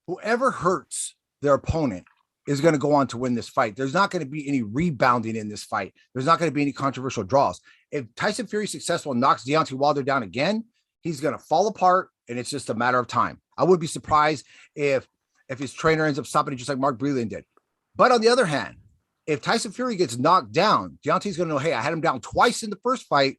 Whoever hurts their opponent is going to go on to win this fight. There's not going to be any rebounding in this fight. There's not going to be any controversial draws. If Tyson Fury is successful and knocks Deontay Wilder down again, he's going to fall apart, and it's just a matter of time. I wouldn't be surprised if his trainer ends up stopping it just like Mark Breland did. But on the other hand, if Tyson Fury gets knocked down, Deontay's going to know, hey, I had him down twice in the first fight,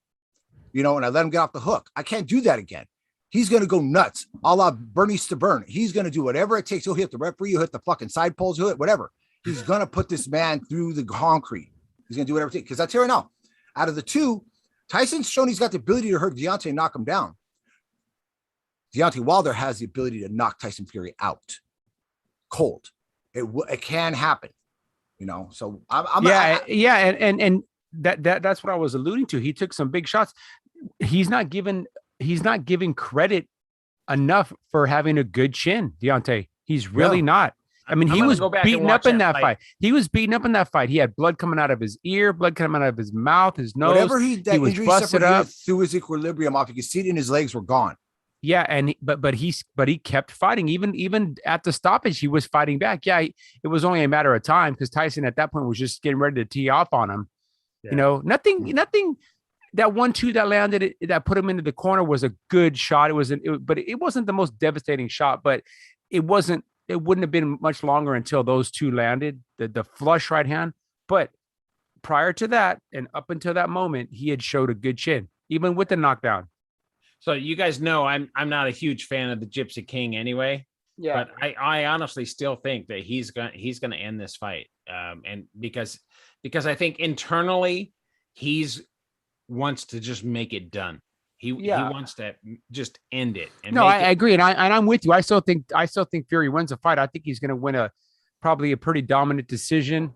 you know, and I let him get off the hook. I can't do that again. He's going to go nuts, a la Bernie Stubburn. He's going to do whatever it takes. He'll hit the referee, he'll hit the fucking side poles, he'll hit whatever. He's going to put this man through the concrete. He's going to do whatever it takes. Because I tell you right now, out of the two, Tyson's shown he's got the ability to hurt Deontay and knock him down. Deontay Wilder has the ability to knock Tyson Fury out cold. It can happen, you know. So I'm and that's what I was alluding to. He took some big shots. He's not giving credit enough for having a good chin, Deontay. He's really not. I mean, he was beaten up in that fight. He was beaten up in that fight. He had blood coming out of his ear, blood coming out of his mouth, his nose. Whatever he was busted up through his equilibrium off. You could see it in his legs were gone. Yeah, and but he kept fighting. Even at the stoppage, he was fighting back. Yeah, it was only a matter of time because Tyson at that point was just getting ready to tee off on him. Yeah. You know, nothing. That 1-2 that landed that put him into the corner was a good shot. But it wasn't the most devastating shot. But it wasn't. It wouldn't have been much longer until those two landed. The flush right hand. But prior to that, and up until that moment, he had showed a good chin, even with the knockdown. So you guys know I'm not a huge fan of the Gypsy King anyway. Yeah. But I honestly still think that he's gonna end this fight. And because I think internally he's wants to just make it done. He wants to just end it. And no, I agree, and I'm with you. I still think Fury wins a fight. I think he's going to win probably a pretty dominant decision,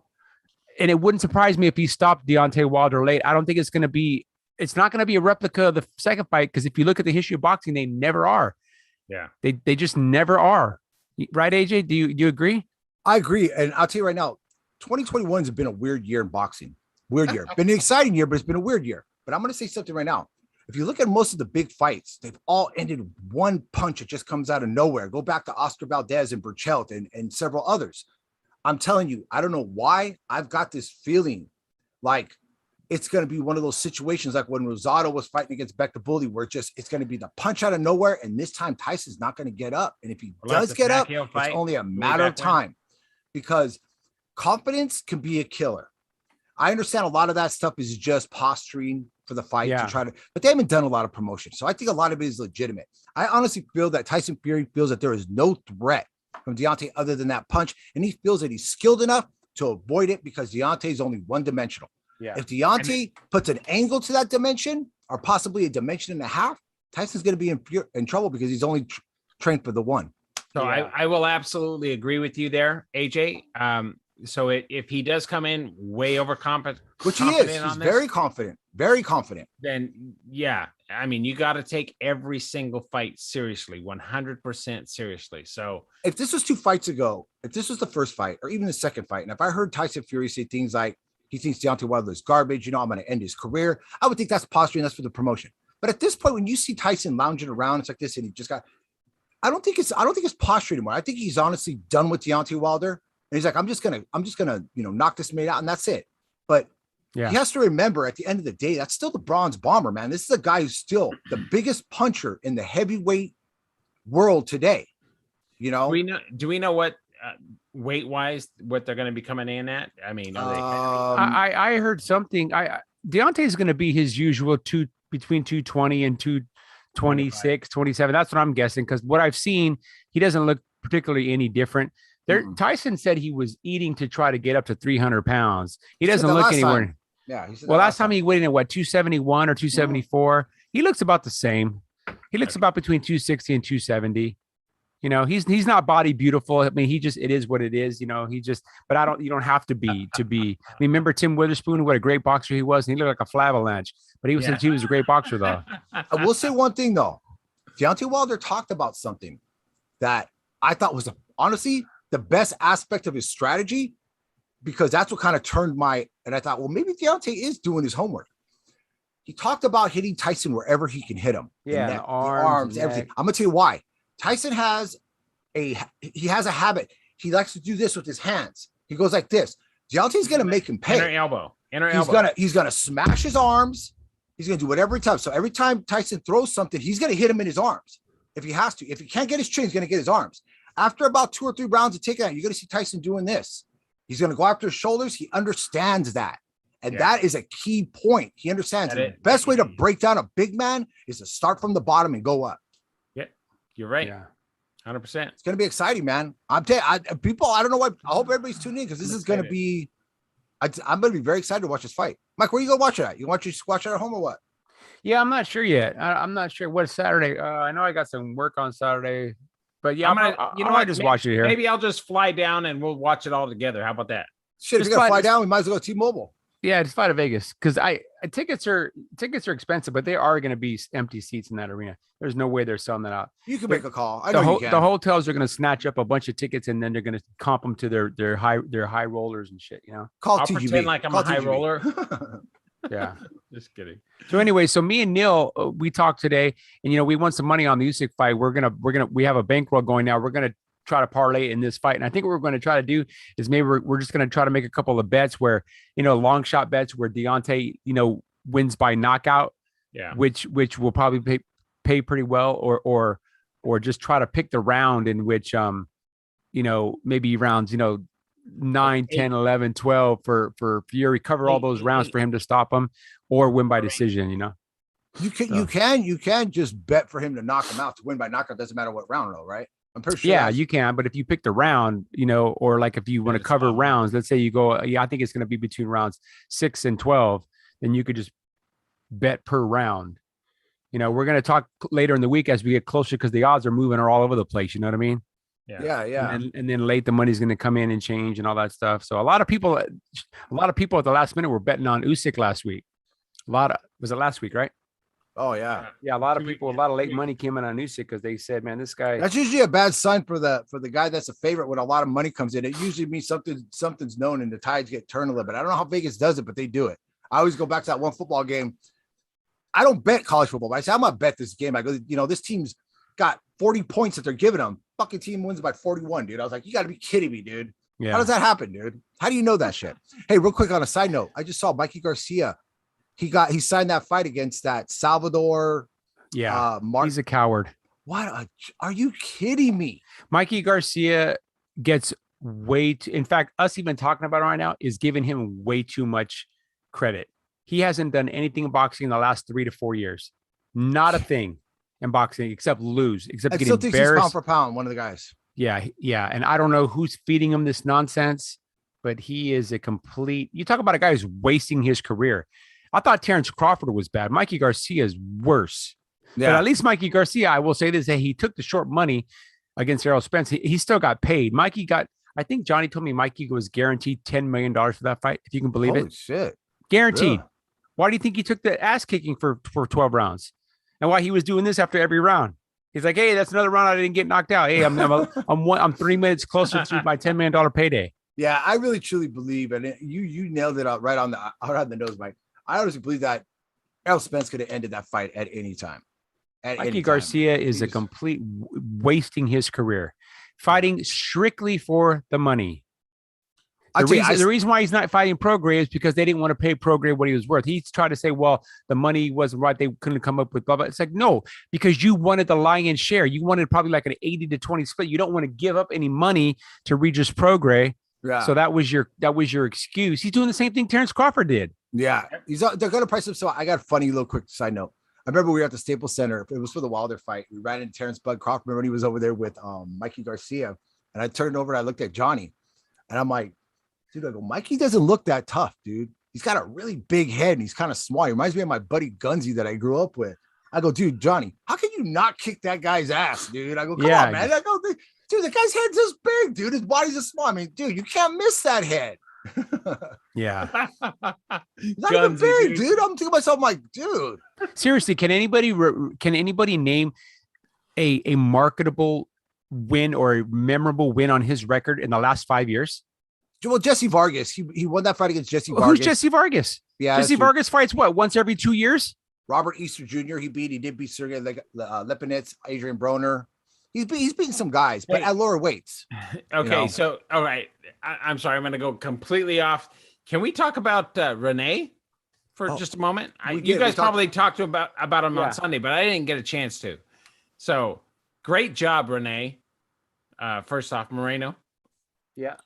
and it wouldn't surprise me if he stopped Deontay Wilder late. I don't think it's not going to be a replica of the second fight because if you look at the history of boxing, they never are. Yeah, they just never are. Right, AJ? Do you agree? I agree, and I'll tell you right now, 2021 has been a weird year in boxing. Weird year. Been an exciting year, but it's been a weird year. But I'm going to say something right now. If you look at most of the big fights, they've all ended one punch that just comes out of nowhere. Go back to Oscar Valdez and Burchelt and several others. I'm telling you, I don't know why. I've got this feeling like it's going to be one of those situations like when Rosado was fighting against Becca Bully, where it's going to be the punch out of nowhere. And this time Tyson's not going to get up. And if he does get up, it's only a matter of time because confidence can be a killer. I understand a lot of that stuff is just posturing for the fight to try to, but they haven't done a lot of promotion. So I think a lot of it is legitimate. I honestly feel that Tyson Fury feels that there is no threat from Deontay other than that punch. And he feels that he's skilled enough to avoid it because Deontay is only one dimensional. Yeah. If Deontay puts an angle to that dimension or possibly a dimension and a half, Tyson's going to be in trouble because he's only trained for the one. So I will absolutely agree with you there, AJ. So if he does come in way overconfident, which he is, he's very confident, then I mean, you got to take every single fight seriously, 100% seriously. So if this was 2 fights ago, if this was the first fight or even the second fight, and if I heard Tyson Fury say things like he thinks Deontay Wilder is garbage, you know, I'm going to end his career, I would think that's posturing, that's for the promotion. But at this point, when you see Tyson lounging around, it's like this, and he just got, I don't think it's posturing anymore. I think he's honestly done with Deontay Wilder. And he's like, I'm just gonna, you know, knock this mate out, and that's it. But he has to remember, at the end of the day, that's still the bronze bomber, man. This is a guy who's still the biggest puncher in the heavyweight world today. You know, do we know what weight wise what they're going to be coming in at? I mean, I heard something. Deontay is going to be his usual between 220 and 226, 27. That's what I'm guessing because what I've seen, he doesn't look particularly any different. Tyson said he was eating to try to get up to 300 pounds. He doesn't look anywhere. Yeah. Well, last time he weighed in at what, 271 or 274. He looks about the same. He looks about between 260 and 270. You know, he's not body beautiful. I mean, it is what it is. You know, but you don't have to be. I mean, remember Tim Witherspoon, what a great boxer he was, and he looked like a flavalanche, but he was a great boxer though. I will say one thing though, Deontay Wilder talked about something that I thought was honestly the best aspect of his strategy, because that's what kind of turned and I thought, well, maybe Deontay is doing his homework. He talked about hitting Tyson wherever he can hit him. Yeah, the arms, everything. I'm gonna tell you why. Tyson has a habit. He likes to do this with his hands. He goes like this. Deontay's gonna make him pay. Inner elbow. He's gonna smash his arms. He's gonna do it every time. So every time Tyson throws something, he's gonna hit him in his arms if he has to. If he can't get his chin, he's gonna get his arms. After about 2 or 3 rounds of takedown, you're gonna see Tyson doing this. He's gonna go after his shoulders. He understands that. And that is a key point. He understands the best way to break down a big man is to start from the bottom and go up. Yeah, you're right. Yeah. 100%. It's going to be exciting, man. I'm telling people, I don't know why. I hope everybody's tuning in because this is going to be, I'm going to be very excited to watch this fight. Mike, where you go watch it at? You watch it at home or what? Yeah, I'm not sure yet. I'm not sure what Saturday. I know I got some work on Saturday, but yeah, I just watch it here. Maybe I'll just fly down and we'll watch it all together. How about that? Shit, if you're going to fly down, we might as well go T-Mobile. Yeah, just fly to Vegas because tickets are expensive, but they are going to be empty seats in that arena. There's no way they're selling that out. You can make a call. I know you can. The hotels are going to snatch up a bunch of tickets and then they're going to comp them to their high rollers and shit. You know, I'll TGB. Pretend like I'm a high roller. Yeah, just kidding. So anyway, me and Neil, we talked today, and we won some money on the Usyk fight. We have a bankroll going now. We're gonna try to parlay in this fight. And I think what we're going to try to do is maybe we're just going to try to make a couple of bets where, long shot bets where Deontay, wins by knockout, which will probably pay pretty well, or just try to pick the round in which, maybe rounds, 9, 10, 11, 12 for Fury, cover all those rounds for him to stop him or win by decision, You can just bet for him to knock him out to win by knockout. Doesn't matter what round though, right? I'm pretty sure. Yeah, you can. But if you pick the round, or like if you want to cover rounds, let's say you go, I think it's going to be between rounds 6 and 12, then you could just bet per round. We're going to talk later in the week as we get closer because the odds are moving all over the place. You know what I mean? Yeah. And then late the money's going to come in and change and all that stuff. So a lot of people at the last minute were betting on Usyk last week. Was it last week, right? Oh yeah. Yeah. A lot of people, a lot of late money came in on Usyk because they said, man, this guy. That's usually a bad sign for the guy that's a favorite when a lot of money comes in. It usually means something's known and the tides get turned a little bit. I don't know how Vegas does it, but they do it. I always go back to that one football game. I don't bet college football, but I say I'm gonna bet this game. I go, this team's got 40 points that they're giving them. Fucking team wins by 41, dude. I was like, you gotta be kidding me, dude. Yeah. How does that happen, dude? How do you know that shit? Hey, real quick on a side note, I just saw Mikey Garcia. He signed that fight against that Salvador. Yeah, he's a coward. Are you kidding me? Mikey Garcia gets in fact, us even talking about it right now is giving him way too much credit. He hasn't done anything in boxing in the last 3 to 4 years. Not a thing in boxing except lose, except getting embarrassed. Still thinks he's pound for pound, one of the guys. Yeah. And I don't know who's feeding him this nonsense, but he is a complete. You talk about a guy who's wasting his career. I thought Terrence Crawford was bad. Mikey Garcia is worse. Yeah. But at least Mikey Garcia, I will say this, that he took the short money against Errol Spence. He still got paid. I think Johnny told me Mikey was guaranteed $10 million for that fight, if you can believe it. Holy shit. Guaranteed. Yeah. Why do you think he took the ass kicking for 12 rounds? And why he was doing this after every round? He's like, hey, that's another round I didn't get knocked out. Hey, I'm 3 minutes closer to my $10 million payday. Yeah, I really truly believe, and you nailed it out right on the nose, Mike. I honestly believe that Errol Spence could have ended that fight at any time. Mikey Garcia is a complete wasting his career, fighting strictly for the money. The reason why he's not fighting Prograis is because they didn't want to pay Prograis what he was worth. He's trying to say, well, the money wasn't right. They couldn't come up with blah, blah. It's like, no, because you wanted the lion's share. You wanted probably like an 80-20 split. You don't want to give up any money to Regis Prograis. Yeah. So that was your excuse. He's doing the same thing Terrence Crawford did. Yeah. They're going to price him. So I got a funny little quick side note. I remember we were at the Staples Center. It was for the Wilder fight. We ran into Terrence Bud Crawford. Remember when he was over there with Mikey Garcia. And I turned over and I looked at Johnny. And I'm like, dude, I go, Mikey doesn't look that tough, dude. He's got a really big head and he's kind of small. He reminds me of my buddy Gunzy that I grew up with. I go, dude, Johnny, how can you not kick that guy's ass, dude? I go, come Yeah. on, man. I go, dude, the guy's head's this big, dude. His body's this small. I mean, dude, you can't miss that head. Yeah. He's not even big, dude. I'm thinking to myself, I'm like, dude. Seriously, can anybody name a marketable win or a memorable win on his record in the last 5 years? Well, Jesse Vargas, he won that fight against Jesse Vargas. Who's Jesse Vargas? Yeah, Jesse Vargas fights what, once every 2 years? Robert Easter Jr. He did beat Sergey Lipinets, Adrian Broner. He's beating some guys, but at lower weights. Okay, so all right, I'm sorry, I'm going to go completely off. Can we talk about Renee for just a moment? You guys probably talked about him on Sunday, but I didn't get a chance to. So great job, Renee. First off, Moreno. Yeah.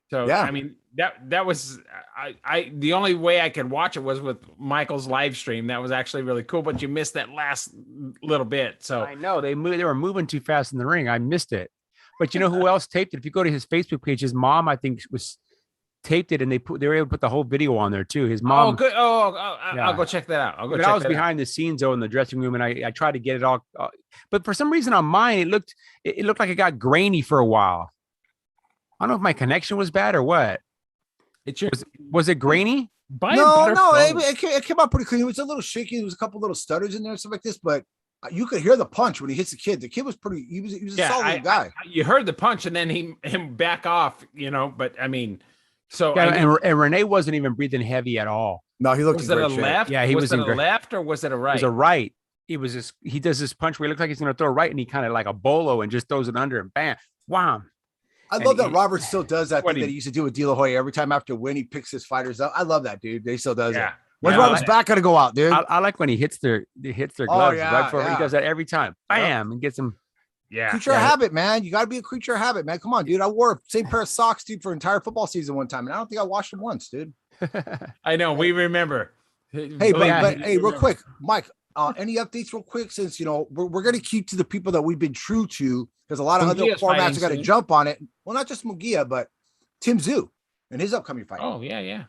So I mean that was I the only way I could watch it was with Michael's live stream. That was actually really cool, but you missed that last little bit. So I know they were moving too fast in the ring. I missed it. But you know who else taped it? If you go to his Facebook page, his mom I think was taped it, and they were able to put the whole video on there too. His mom. Oh, good. I'll go check that out. I was behind the scenes though in the dressing room, and I tried to get it all. But for some reason on mine, it looked like it got grainy for a while. I don't know if my connection was bad or what. Was it grainy? No, it came out pretty clean. It was a little shaky. There was a couple little stutters in there, stuff like this, but you could hear the punch when he hits the kid. The kid was pretty. He was a solid guy. You heard the punch, and then him back off. But I mean, so and Renee wasn't even breathing heavy at all. No, he looked. Was it a left? Yeah, he was it a left or was it a right? It was a right. It was he does this punch where he looks like he's going to throw right, and he kind of like a bolo and just throws it under and bam, wham. I love that Robert still does that thing that he used to do with De La Hoya. Every time after a win, he picks his fighters up. I love that, dude. They still does it. When's Robert's back going to go out, dude? I like when he hits their gloves right before he does that every time. Bam, and gets them. Yeah. Creature of habit, man. You got to be a creature of habit, man. Come on, dude. I wore the same pair of socks, dude, for entire football season one time, and I don't think I washed them once, dude. I know. We remember. Hey, but hey, real quick, Mike, any updates real quick, since, we're going to keep to the people that we've been true to, because a lot of other formats are going to jump on it. Well, not just Munguia, but Tim Tszyu and his upcoming fight. Oh, yeah.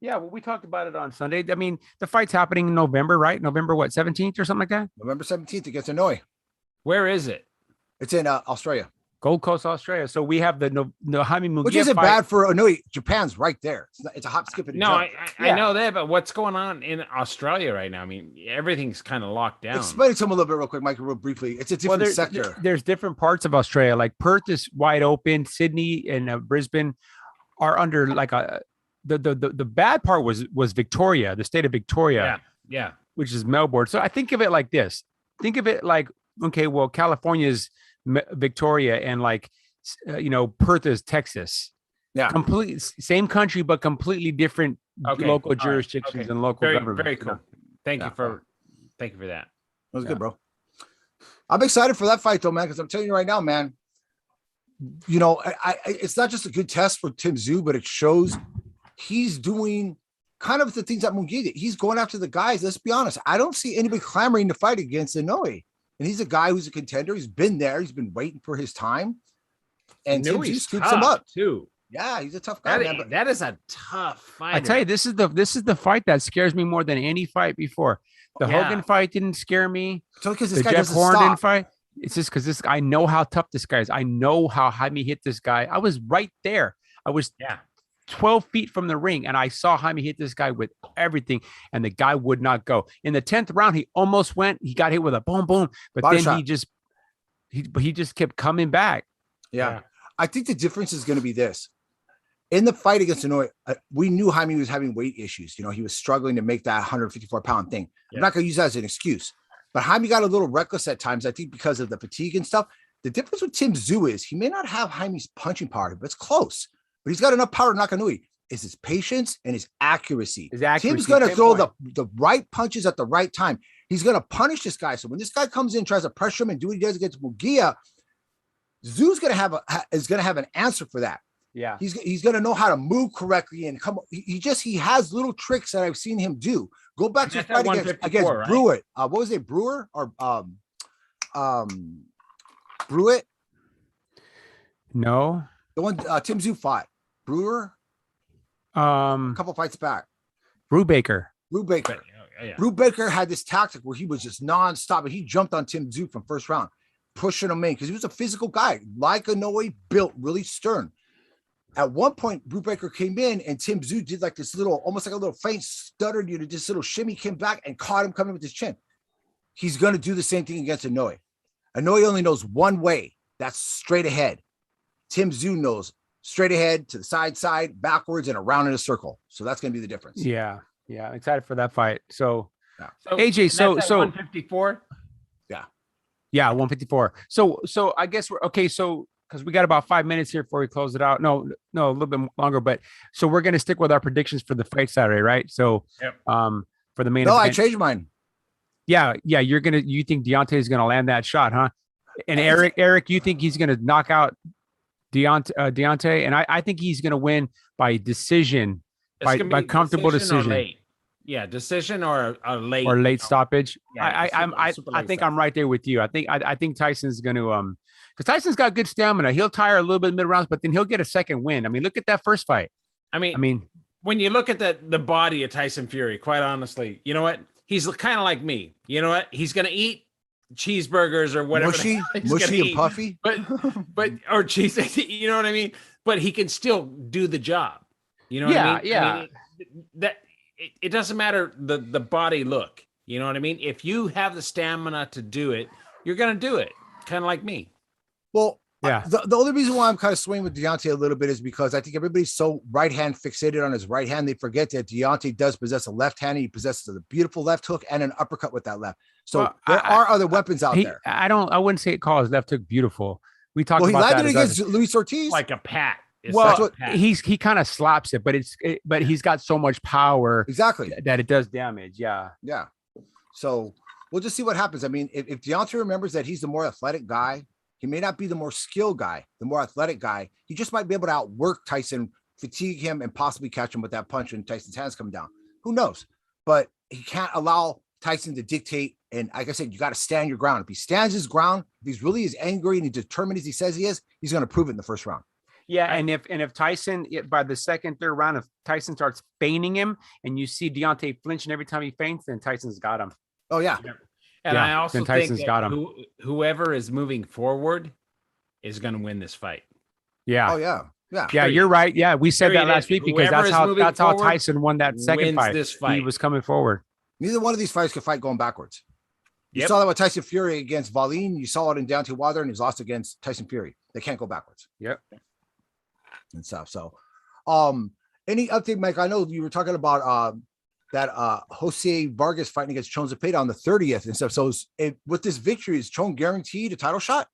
Yeah, well, we talked about it on Sunday. I mean, the fight's happening in November, right? November, 17th or something like that? November 17th against Hanoi. Where is it? It's in Australia. Gold Coast, Australia. So we have the Jaime Munguia, which isn't bad for Hanoi. Japan's right there. It's a hop, skip, and jump. I know that, but what's going on in Australia right now? I mean, everything's kind of locked down. Explain it to them a little bit real quick, Mike, real briefly. It's a different sector. There's different parts of Australia. Like Perth is wide open. Sydney and Brisbane are under like the bad part was Victoria, the state of Victoria. Yeah. Which is Melbourne. So I think of it like this. Think of it like, okay, well, California's Victoria and like, Perth is Texas. Yeah. Complete same country, but completely different local jurisdictions and local government. Very cool. Thank you for that. That was good, bro. I'm excited for that fight though, man, because I'm telling you right now, man, it's not just a good test for Tim Tszyu, but it shows he's doing kind of the things that Munguia did. He's going after the guys. Let's be honest. I don't see anybody clamoring to fight against Inoue. And he's a guy who's a contender. He's been there. He's been waiting for his time. And Tim Tszyu scoops him up too. Yeah, he's a tough guy. That is a tough fight. I tell you, this is the fight that scares me more than any fight before. The Hogan fight didn't scare me. So because the Jeff Horn fight. It's just because I know how tough this guy is. I know how Jaime hit this guy. I was right there. I was 12 feet from the ring, and I saw Jaime hit this guy with everything, and the guy would not go. In the 10th round, he almost went. He got hit with a boom, boom, but body then shot. he just kept coming back. Yeah. I think the difference is going to be this. In the fight against Inoue, we knew Jaime was having weight issues. He was struggling to make that 154-pound thing. I'm not going to use that as an excuse, but Jaime got a little reckless at times, I think, because of the fatigue and stuff. The difference with Tim Tszyu is he may not have Jaime's punching power, but it's close. But he's got enough power to knock Inoue. It's his patience and his accuracy. Tim's going to throw the right punches at the right time. He's going to punish this guy. So when this guy comes in, tries to pressure him and do what he does against Munguia, Tszyu's going to have an answer for that. Yeah, he's going to know how to move correctly and come. He has little tricks that I've seen him do. Go back to his fight against right? Brewitt. What was it, Brewer or Brewitt? No, the one Tim Tszyu fought. Brewer. A couple fights back. Brubaker. Brubaker had this tactic where he was just nonstop, and he jumped on Tim Tszyu from first round, pushing him in because he was a physical guy, like Inoue, built really stern. At one point, Brubaker came in, and Tim Tszyu did like this little, almost like a little faint stuttered, this little shimmy, came back and caught him coming with his chin. He's going to do the same thing against Inoue. Inoue only knows one way. That's straight ahead. Tim Tszyu knows straight ahead, to the side, backwards, and around in a circle. So that's going to be the difference. Yeah. I'm excited for that fight. So AJ, so 154. Yeah, 154. So I guess we're okay. So because we got about 5 minutes here before we close it out. No, a little bit longer. But so we're gonna stick with our predictions for the fight Saturday, right? So for the main event. I changed mine. Yeah. You think Deontay is gonna land that shot, huh? And Eric, you think he's gonna knock out Deontay? And I think he's gonna win by decision, by comfortable decision. Yeah, decision or a late stoppage. Yeah, I think I'm right there with you. I think Tyson's going to because Tyson's got good stamina. He'll tire a little bit mid rounds, but then he'll get a second win. I mean, look at that first fight. I mean, when you look at the body of Tyson Fury, quite honestly, you know what? He's kind of like me. You know what? He's going to eat cheeseburgers or whatever. Mushy and puffy, but or cheese. You know what I mean? But he can still do the job. You know what I mean? Yeah. I mean, that. It doesn't matter the body look. You know what I mean? If you have the stamina to do it, you're going to do it. Kind of like me. Well, the only reason why I'm kind of swinging with Deontay a little bit is because I think everybody's so right hand fixated on his right hand. They forget that Deontay does possess a left hand. He possesses a beautiful left hook and an uppercut with that left. So there are other weapons out there. I wouldn't say call his left hook beautiful. We talked about he landed against Luis Ortiz. Like a pat. He kind of slaps it, but he's got so much power that it does damage. Yeah. So we'll just see what happens. I mean, if Deontay remembers that he's the more athletic guy, he may not be the more skilled guy, the more athletic guy. He just might be able to outwork Tyson, fatigue him, and possibly catch him with that punch when Tyson's hands come down. Who knows? But he can't allow Tyson to dictate. And like I said, you got to stand your ground. If he stands his ground, if he's really as angry and determined as he says he is, he's going to prove it in the first round. Yeah, and if Tyson, by the second, third round, if Tyson starts feigning him and you see Deontay flinching every time he feints, then Tyson's got him. Oh, yeah. And I also think that whoever is moving forward is going to win this fight. Yeah. Oh, yeah. Yeah, you're right. Yeah, we said that last week because that's how Tyson won that second fight. This fight. He was coming forward. Neither one of these fights could fight going backwards. You saw that with Tyson Fury against Wallin. You saw it in Deontay Wilder, and he's lost against Tyson Fury. They can't go backwards. Yep. And stuff. So, any update, Mike? I know you were talking about that Jose Vargas fighting against Chon Zepeda on the 30th and stuff. So, with this victory, is Chon guaranteed a title shot?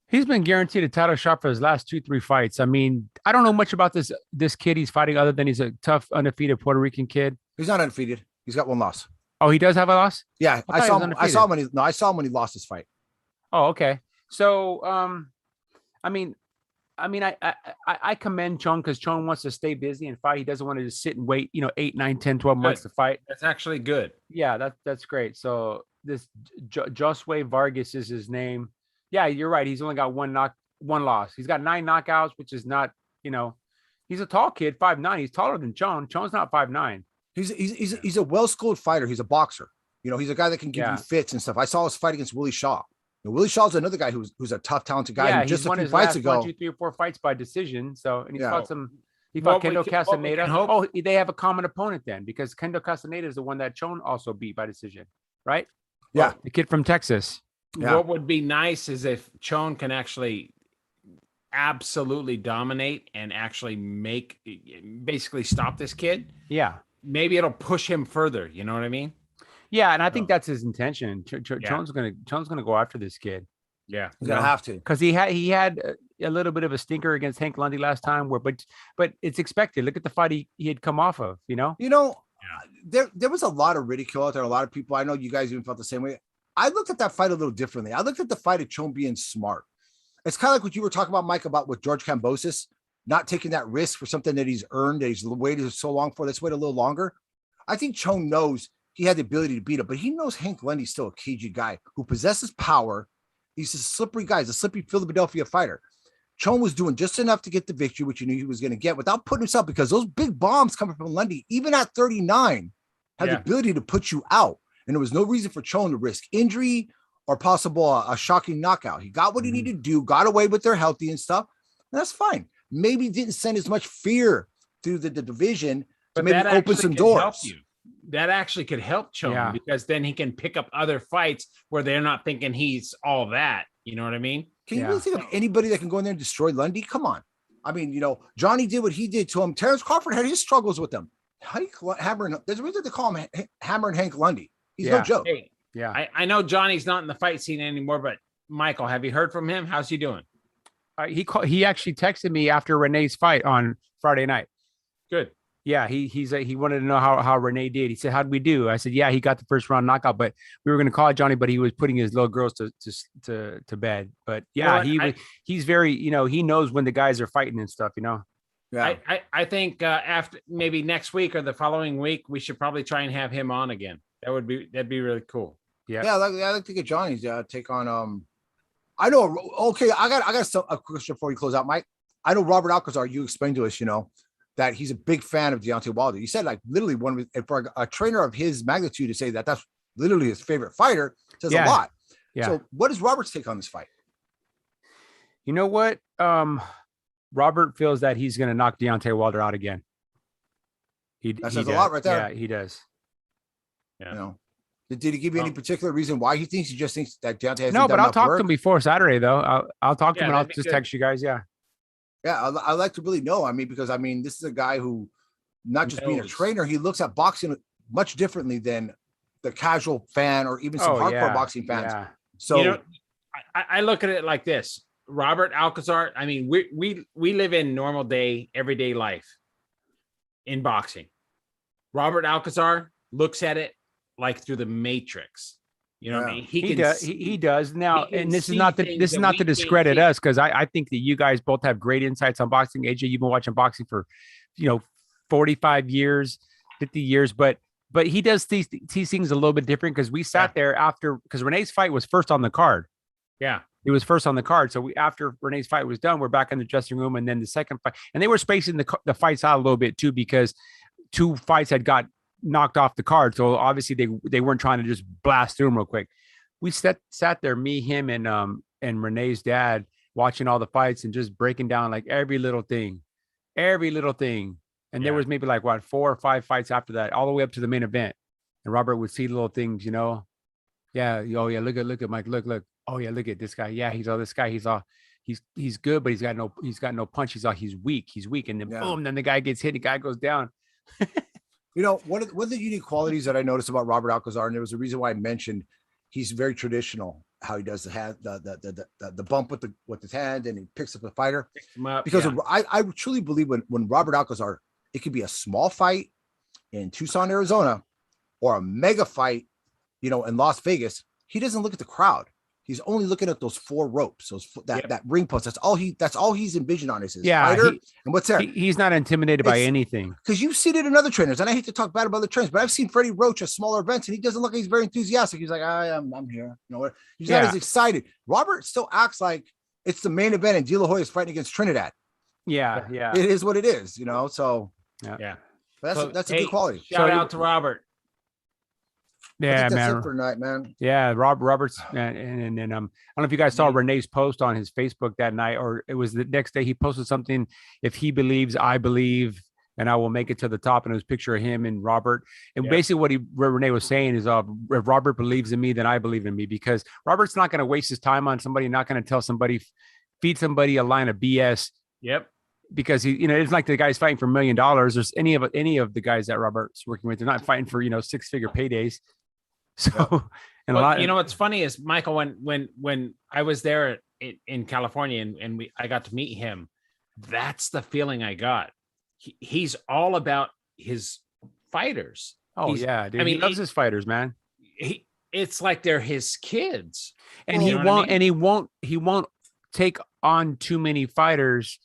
He's been guaranteed a title shot for his last 2-3 fights. I mean, I don't know much about this kid he's fighting other than he's a tough, undefeated Puerto Rican kid. He's not undefeated. He's got one loss. Oh, he does have a loss? Yeah, I saw him when he lost his fight. Oh, okay. So, I commend Chon because Chon wants to stay busy and fight. He doesn't want to just sit and wait, 8, 9, 10, 12 months to fight. That's actually good. Yeah, that's great. So this Josue Vargas is his name. Yeah, you're right. He's only got one loss. He's got 9 knockouts, which is not, he's a tall kid, 5'9". He's taller than Chon. Chon's not 5'9". He's a well-schooled fighter. He's a boxer. He's a guy that can give you fits and stuff. I saw his fight against Willie Shaw. Willie Shaw's another guy who's a tough, talented guy. Yeah, just a few fights ago, 1, 2, 3, or 4 fights by decision. So, and he fought Kendo Castaneda. They have a common opponent then, because Kendo Castaneda is the one that Chon also beat by decision, right? Yeah, the kid from Texas. Yeah. What would be nice is if Chon can actually absolutely dominate and actually basically stop this kid. Yeah, maybe it'll push him further. You know what I mean? Yeah, and I think that's his intention. Chon's gonna go after this kid. Yeah, he's gonna have to, because he had a little bit of a stinker against Hank Lundy last time. But it's expected. Look at the fight he had come off of. There was a lot of ridicule out there. A lot of people. I know you guys even felt the same way. I looked at that fight a little differently. I looked at the fight of Chon being smart. It's kind of like what you were talking about, Mike, about with George Kambosos not taking that risk for something that he's earned, that he's waited so long for. Let's wait a little longer. I think Chon knows he had the ability to beat him, but he knows Hank Lundy's still a cagey guy who possesses power. He's a slippery guy. He's a slippery Philadelphia fighter. Chon was doing just enough to get the victory, which you knew he was going to get, without putting himself, because those big bombs coming from Lundy, even at 39, had the ability to put you out. And there was no reason for Chone to risk injury or possible a shocking knockout. He got what he needed to do, got away with their healthy and stuff. And that's fine. Maybe didn't send as much fear through the division to maybe open some doors. That actually could help Chone because then he can pick up other fights where they're not thinking he's all that. You know what I mean? Can you really think of anybody that can go in there and destroy Lundy? Come on. I mean, you know, Johnny did what he did to him. Terrence Crawford had his struggles with him. There's a reason they call him Hammer and Hank Lundy. He's no joke. Hey, I know Johnny's not in the fight scene anymore, but Michael, have you heard from him? How's he doing? He actually texted me after Renee's fight on Friday night. Good. Yeah, he wanted to know how Renee did. He said, "How'd we do?" I said, "Yeah, he got the first round knockout, but we were going to call it Johnny, but he was putting his little girls to bed." But yeah, he's very, you know, he knows when the guys are fighting and stuff, you know. Yeah, I think after maybe next week or the following week, we should probably try and have him on again. That'd be really cool. Yeah, I'd like to get Johnny's take on. I know. Okay, I got a question before you close out, Mike. I know Robert Alcazar. You explained to us, you know, that he's a big fan of Deontay Wilder. You said like literally for a trainer of his magnitude to say that that's literally his favorite fighter says a lot. Yeah. So what is Robert's take on this fight? You know what? Robert feels that he's going to knock Deontay Wilder out again. That says a lot right there. Yeah, he does. Yeah. You know, did he give you any particular reason why he thinks? He just thinks that Deontay has no, but I'll talk to him before Saturday though. I'll talk to him and I'll just text you guys. Yeah. Yeah, I like to really know. I mean, because I mean, this is a guy who, not just being a trainer, he looks at boxing much differently than the casual fan or even some hardcore boxing fans. Yeah. So, you know, I look at it like this: Robert Alcazar. I mean, we live in normal day, everyday life in boxing. Robert Alcazar looks at it like through the Matrix. You know what I mean? He does now, and this is not to discredit us, because I think that you guys both have great insights on boxing. AJ, you've been watching boxing for 45 years, 50 years, but he does these things a little bit different, because we sat there because Renee's fight was first on the card. Yeah, it was first on the card. So after Renee's fight was done, we're back in the dressing room, and then the second fight, and they were spacing the fights out a little bit too, because two fights had got knocked off the card, so obviously they weren't trying to just blast through them real quick. We sat there, me, him, and Renee's dad, watching all the fights and just breaking down like every little thing. And there was maybe like 4 or 5 fights after that, all the way up to the main event. And Robert would see little things, you know. Yeah, oh yeah, look at Mike, look. Oh yeah, look at this guy. Yeah, he's he's good, but he's got no punch. He's weak. And then boom, then the guy gets hit, the guy goes down. You know, one of the unique qualities that I noticed about Robert Alcazar, and there was a reason why I mentioned he's very traditional, how he does the bump with his hand, and he picks up the fighter. Because I truly believe when Robert Alcazar, it could be a small fight in Tucson, Arizona, or a mega fight, you know, in Las Vegas, he doesn't look at the crowd. He's only looking at those 4 ropes, that ring post. That's all he's envisioned on is his fighter. And what's there? He's not intimidated by anything. Because you've seen it in other trainers, and I hate to talk bad about other trainers, but I've seen Freddie Roach at smaller events, and he doesn't look like he's very enthusiastic. He's like, I'm here. You know, he's not as excited. Robert still acts like it's the main event, and De La Hoya is fighting against Trinidad. Yeah. It is what it is, you know. So But that's a good quality. Shout out to Robert. Yeah, that's it for tonight, man. Yeah, Roberts, and I don't know if you guys saw Renee's post on his Facebook that night, or it was the next day. He posted something: "If he believes, I believe, and I will make it to the top." And it was a picture of him and Robert. And basically, what Renee was saying is, if Robert believes in me, then I believe in me, because Robert's not going to waste his time on somebody, not going to tell somebody, feed somebody a line of BS. Yep. Because it's like the guy's fighting for $1 million. There's any of the guys that Robert's working with, they're not fighting for 6-figure paydays. So, and a lot. What's funny is, Michael, when I was there in California and I got to meet him, that's the feeling I got. He's all about his fighters. Oh yeah, dude. He loves his fighters, man. It's like they're his kids, and he won't take on too many fighters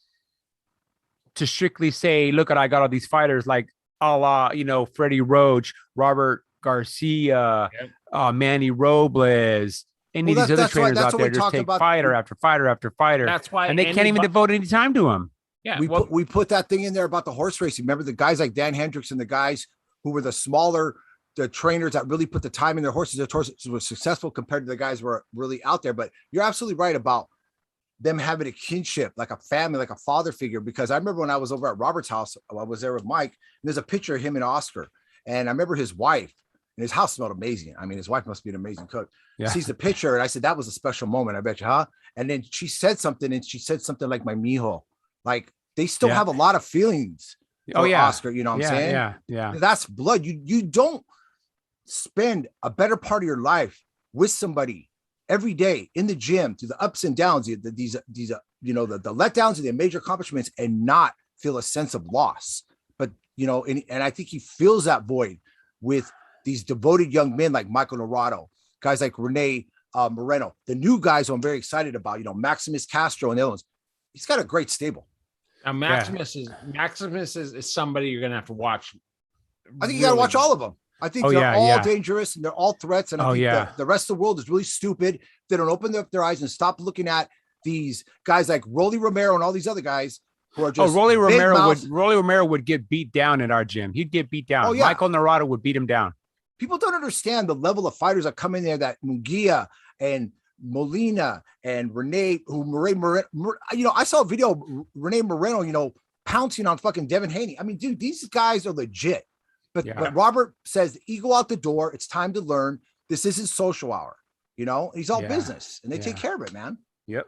to strictly say, look, I got all these fighters, like a la, Freddie Roach, Robert Garcia, Manny Robles, any of these other trainers out there just take fighter after fighter after fighter. That's why, and they can't even devote any time to him. Yeah, we put that thing in there about the horse racing. Remember the guys like Dan Hendricks and the guys who were the smaller the trainers that really put the time in their horses. Their horses were successful compared to the guys who were really out there. But you're absolutely right about them having a kinship, like a family, like a father figure. Because I remember when I was over at Robert's house, I was there with Mike, and there's a picture of him and Oscar. And I remember his wife, and his house smelled amazing. I mean, his wife must be an amazing cook. Yeah. Sees the picture, and I said, that was a special moment. I bet you, huh? And then she said something like my mijo. Like they still have a lot of feelings. Oh yeah, Oscar, you know what I'm saying? Yeah. That's blood. You don't spend a better part of your life with somebody every day in the gym through the ups and downs, these you know, the letdowns and the major accomplishments, and not feel a sense of loss. But you know, and I think he fills that void with these devoted young men like Michael Norado, guys like Rene Moreno, the new guys who I'm very excited about, you know, Maximus Castro and the other ones. He's got a great stable. Now Maximus is somebody you're gonna have to watch. I think you gotta watch all of them. I think they're all dangerous and they're all threats. And I think the rest of the world is really stupid. They don't open up their eyes and stop looking at these guys like Rolly Romero and all these other guys who are just Rolly Romero would get beat down at our gym. He'd get beat down. Michael Norado would beat him down. People don't understand the level of fighters that come in there, that Munguia and Molina and Rene, you know, I saw a video of Rene Moreno, you know, pouncing on fucking Devin Haney. I mean, dude, these guys are legit. But Robert says, ego out the door. It's time to learn. This isn't social hour. You know, he's all business, and they take care of it, man. Yep.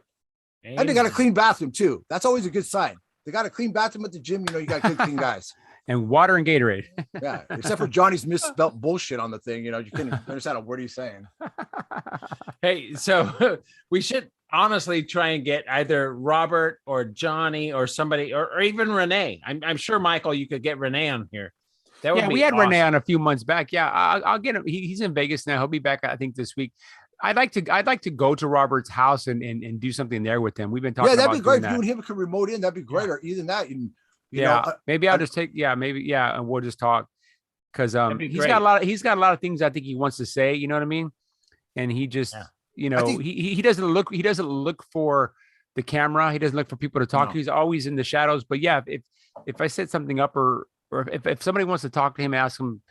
And they got a clean bathroom too. That's always a good sign. They got a clean bathroom at the gym. You know, you got good, clean guys. And water and Gatorade. Yeah, except for Johnny's misspelled bullshit on the thing. You know, you couldn't understand a word he's saying. Hey, so we should honestly try and get either Robert or Johnny or somebody, or even Renee. I'm sure, Michael, you could get Renee on here. That would be we had awesome. Renee on a few months back. Yeah, I'll get him. He's in Vegas now. He'll be back, I think, this week. I'd like to go to Robert's house and do something there with him. We've been talking. Yeah, that'd about be great. That. You and him could remote in. That'd be great. Or even that. You know, maybe I'll and we'll just talk, because he's got a lot of things I think he wants to say. You know what I mean? And he just you know, he doesn't look for the camera. He doesn't look for people to talk to. He's always in the shadows. But yeah, if I set something up or if somebody wants to talk to him, ask him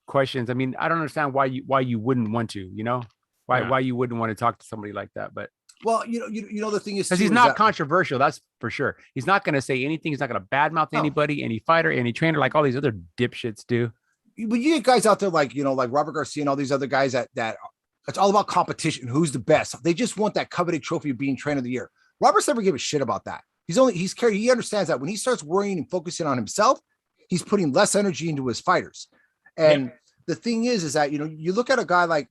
questions. I mean, I don't understand why you wouldn't want to, you know, why you wouldn't want to talk to somebody like that. But well, you know, the thing is, because he's not controversial, that's for sure. He's not going to say anything. He's not going to badmouth anybody, any fighter, any trainer, like all these other dipshits do. But you get guys out there like, you know, like Robert Garcia and all these other guys that it's all about competition. Who's the best? They just want that coveted trophy of being trainer of the year. Robert's never give a shit about that. He understands that when he starts worrying and focusing on himself, he's putting less energy into his fighters. And the thing is that, you know, you look at a guy like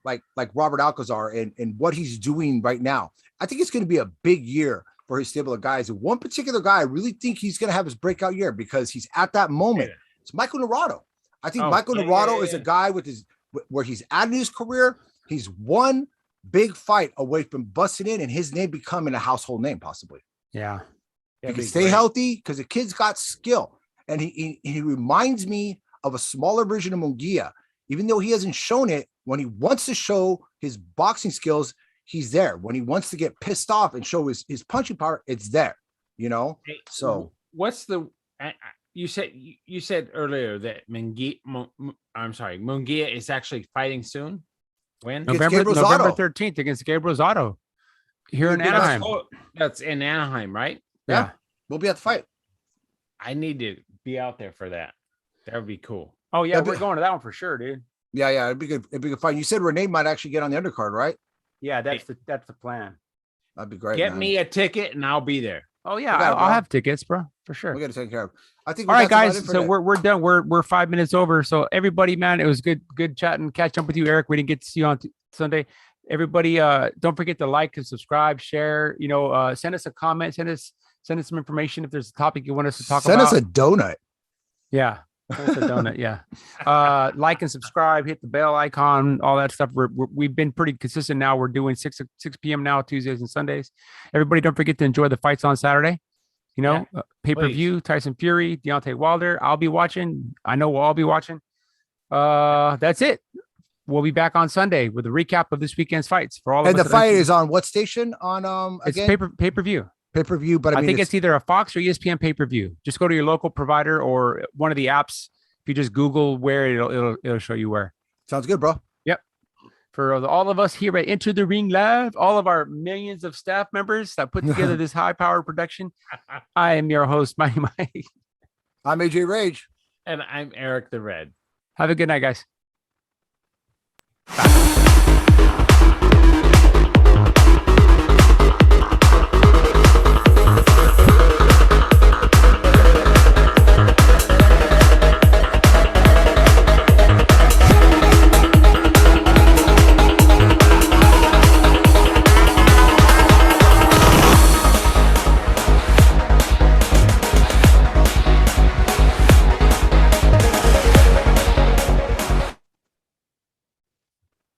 Robert Alcazar and what he's doing right now. I think it's going to be a big year for his stable of guys. And one particular guy, I really think he's going to have his breakout year because he's at that moment. It's Michael Norado. I think Michael Norado is a guy where he's at in his career. He's one big fight away from busting in and his name becoming a household name, possibly. Yeah. He can stay healthy because the kid's got skill. And he reminds me of a smaller version of Munguia. Even though he hasn't shown it, when he wants to show his boxing skills, he's there. When he wants to get pissed off and show his punching power, it's there, you know? So what's you said earlier that Munguia is actually fighting soon? When? November 13th against Gabe Rosado here in Anaheim. That's in Anaheim, right? Yeah. We'll be at the fight. I need to be out there for that. That would be cool. Oh yeah, we're going to that one for sure, dude. Yeah, it'd be good. It'd be good fight. You said Renee might actually get on the undercard, right? Yeah, that's the plan. That'd be great. Get me a ticket and I'll be there. Oh yeah, I'll have tickets, bro, for sure. We got to take care of. I think. All right, guys. So we're done. We're 5 minutes over. So everybody, man, it was good chatting, catch up with you, Eric. We didn't get to see you on Sunday. Everybody, don't forget to like and subscribe, share. You know, send us a comment. Send us some information if there's a topic you want us to talk about. Send us a donut. Yeah. Send us a donut. Yeah. Like and subscribe, hit the bell icon, all that stuff. We've been pretty consistent now. We're doing 6 p.m. now, Tuesdays and Sundays. Everybody, don't forget to enjoy the fights on Saturday. You know, pay-per-view, Tyson Fury, Deontay Wilder. I'll be watching. I know we'll all be watching. That's it. We'll be back on Sunday with a recap of this weekend's fights for all of us. And the fight is on what station? On it's pay-per-view. Pay-per-view, but I think it's either a Fox or ESPN pay-per-view. Just go to your local provider or one of the apps. If you just Google where, it'll show you where. Sounds good, bro. Yep. For all of us here at Enter the Ring Live, all of our millions of staff members that put together this high-powered production, I am your host, Mighty Mike. I'm AJ Rage. And I'm Eric the Red. Have a good night, guys.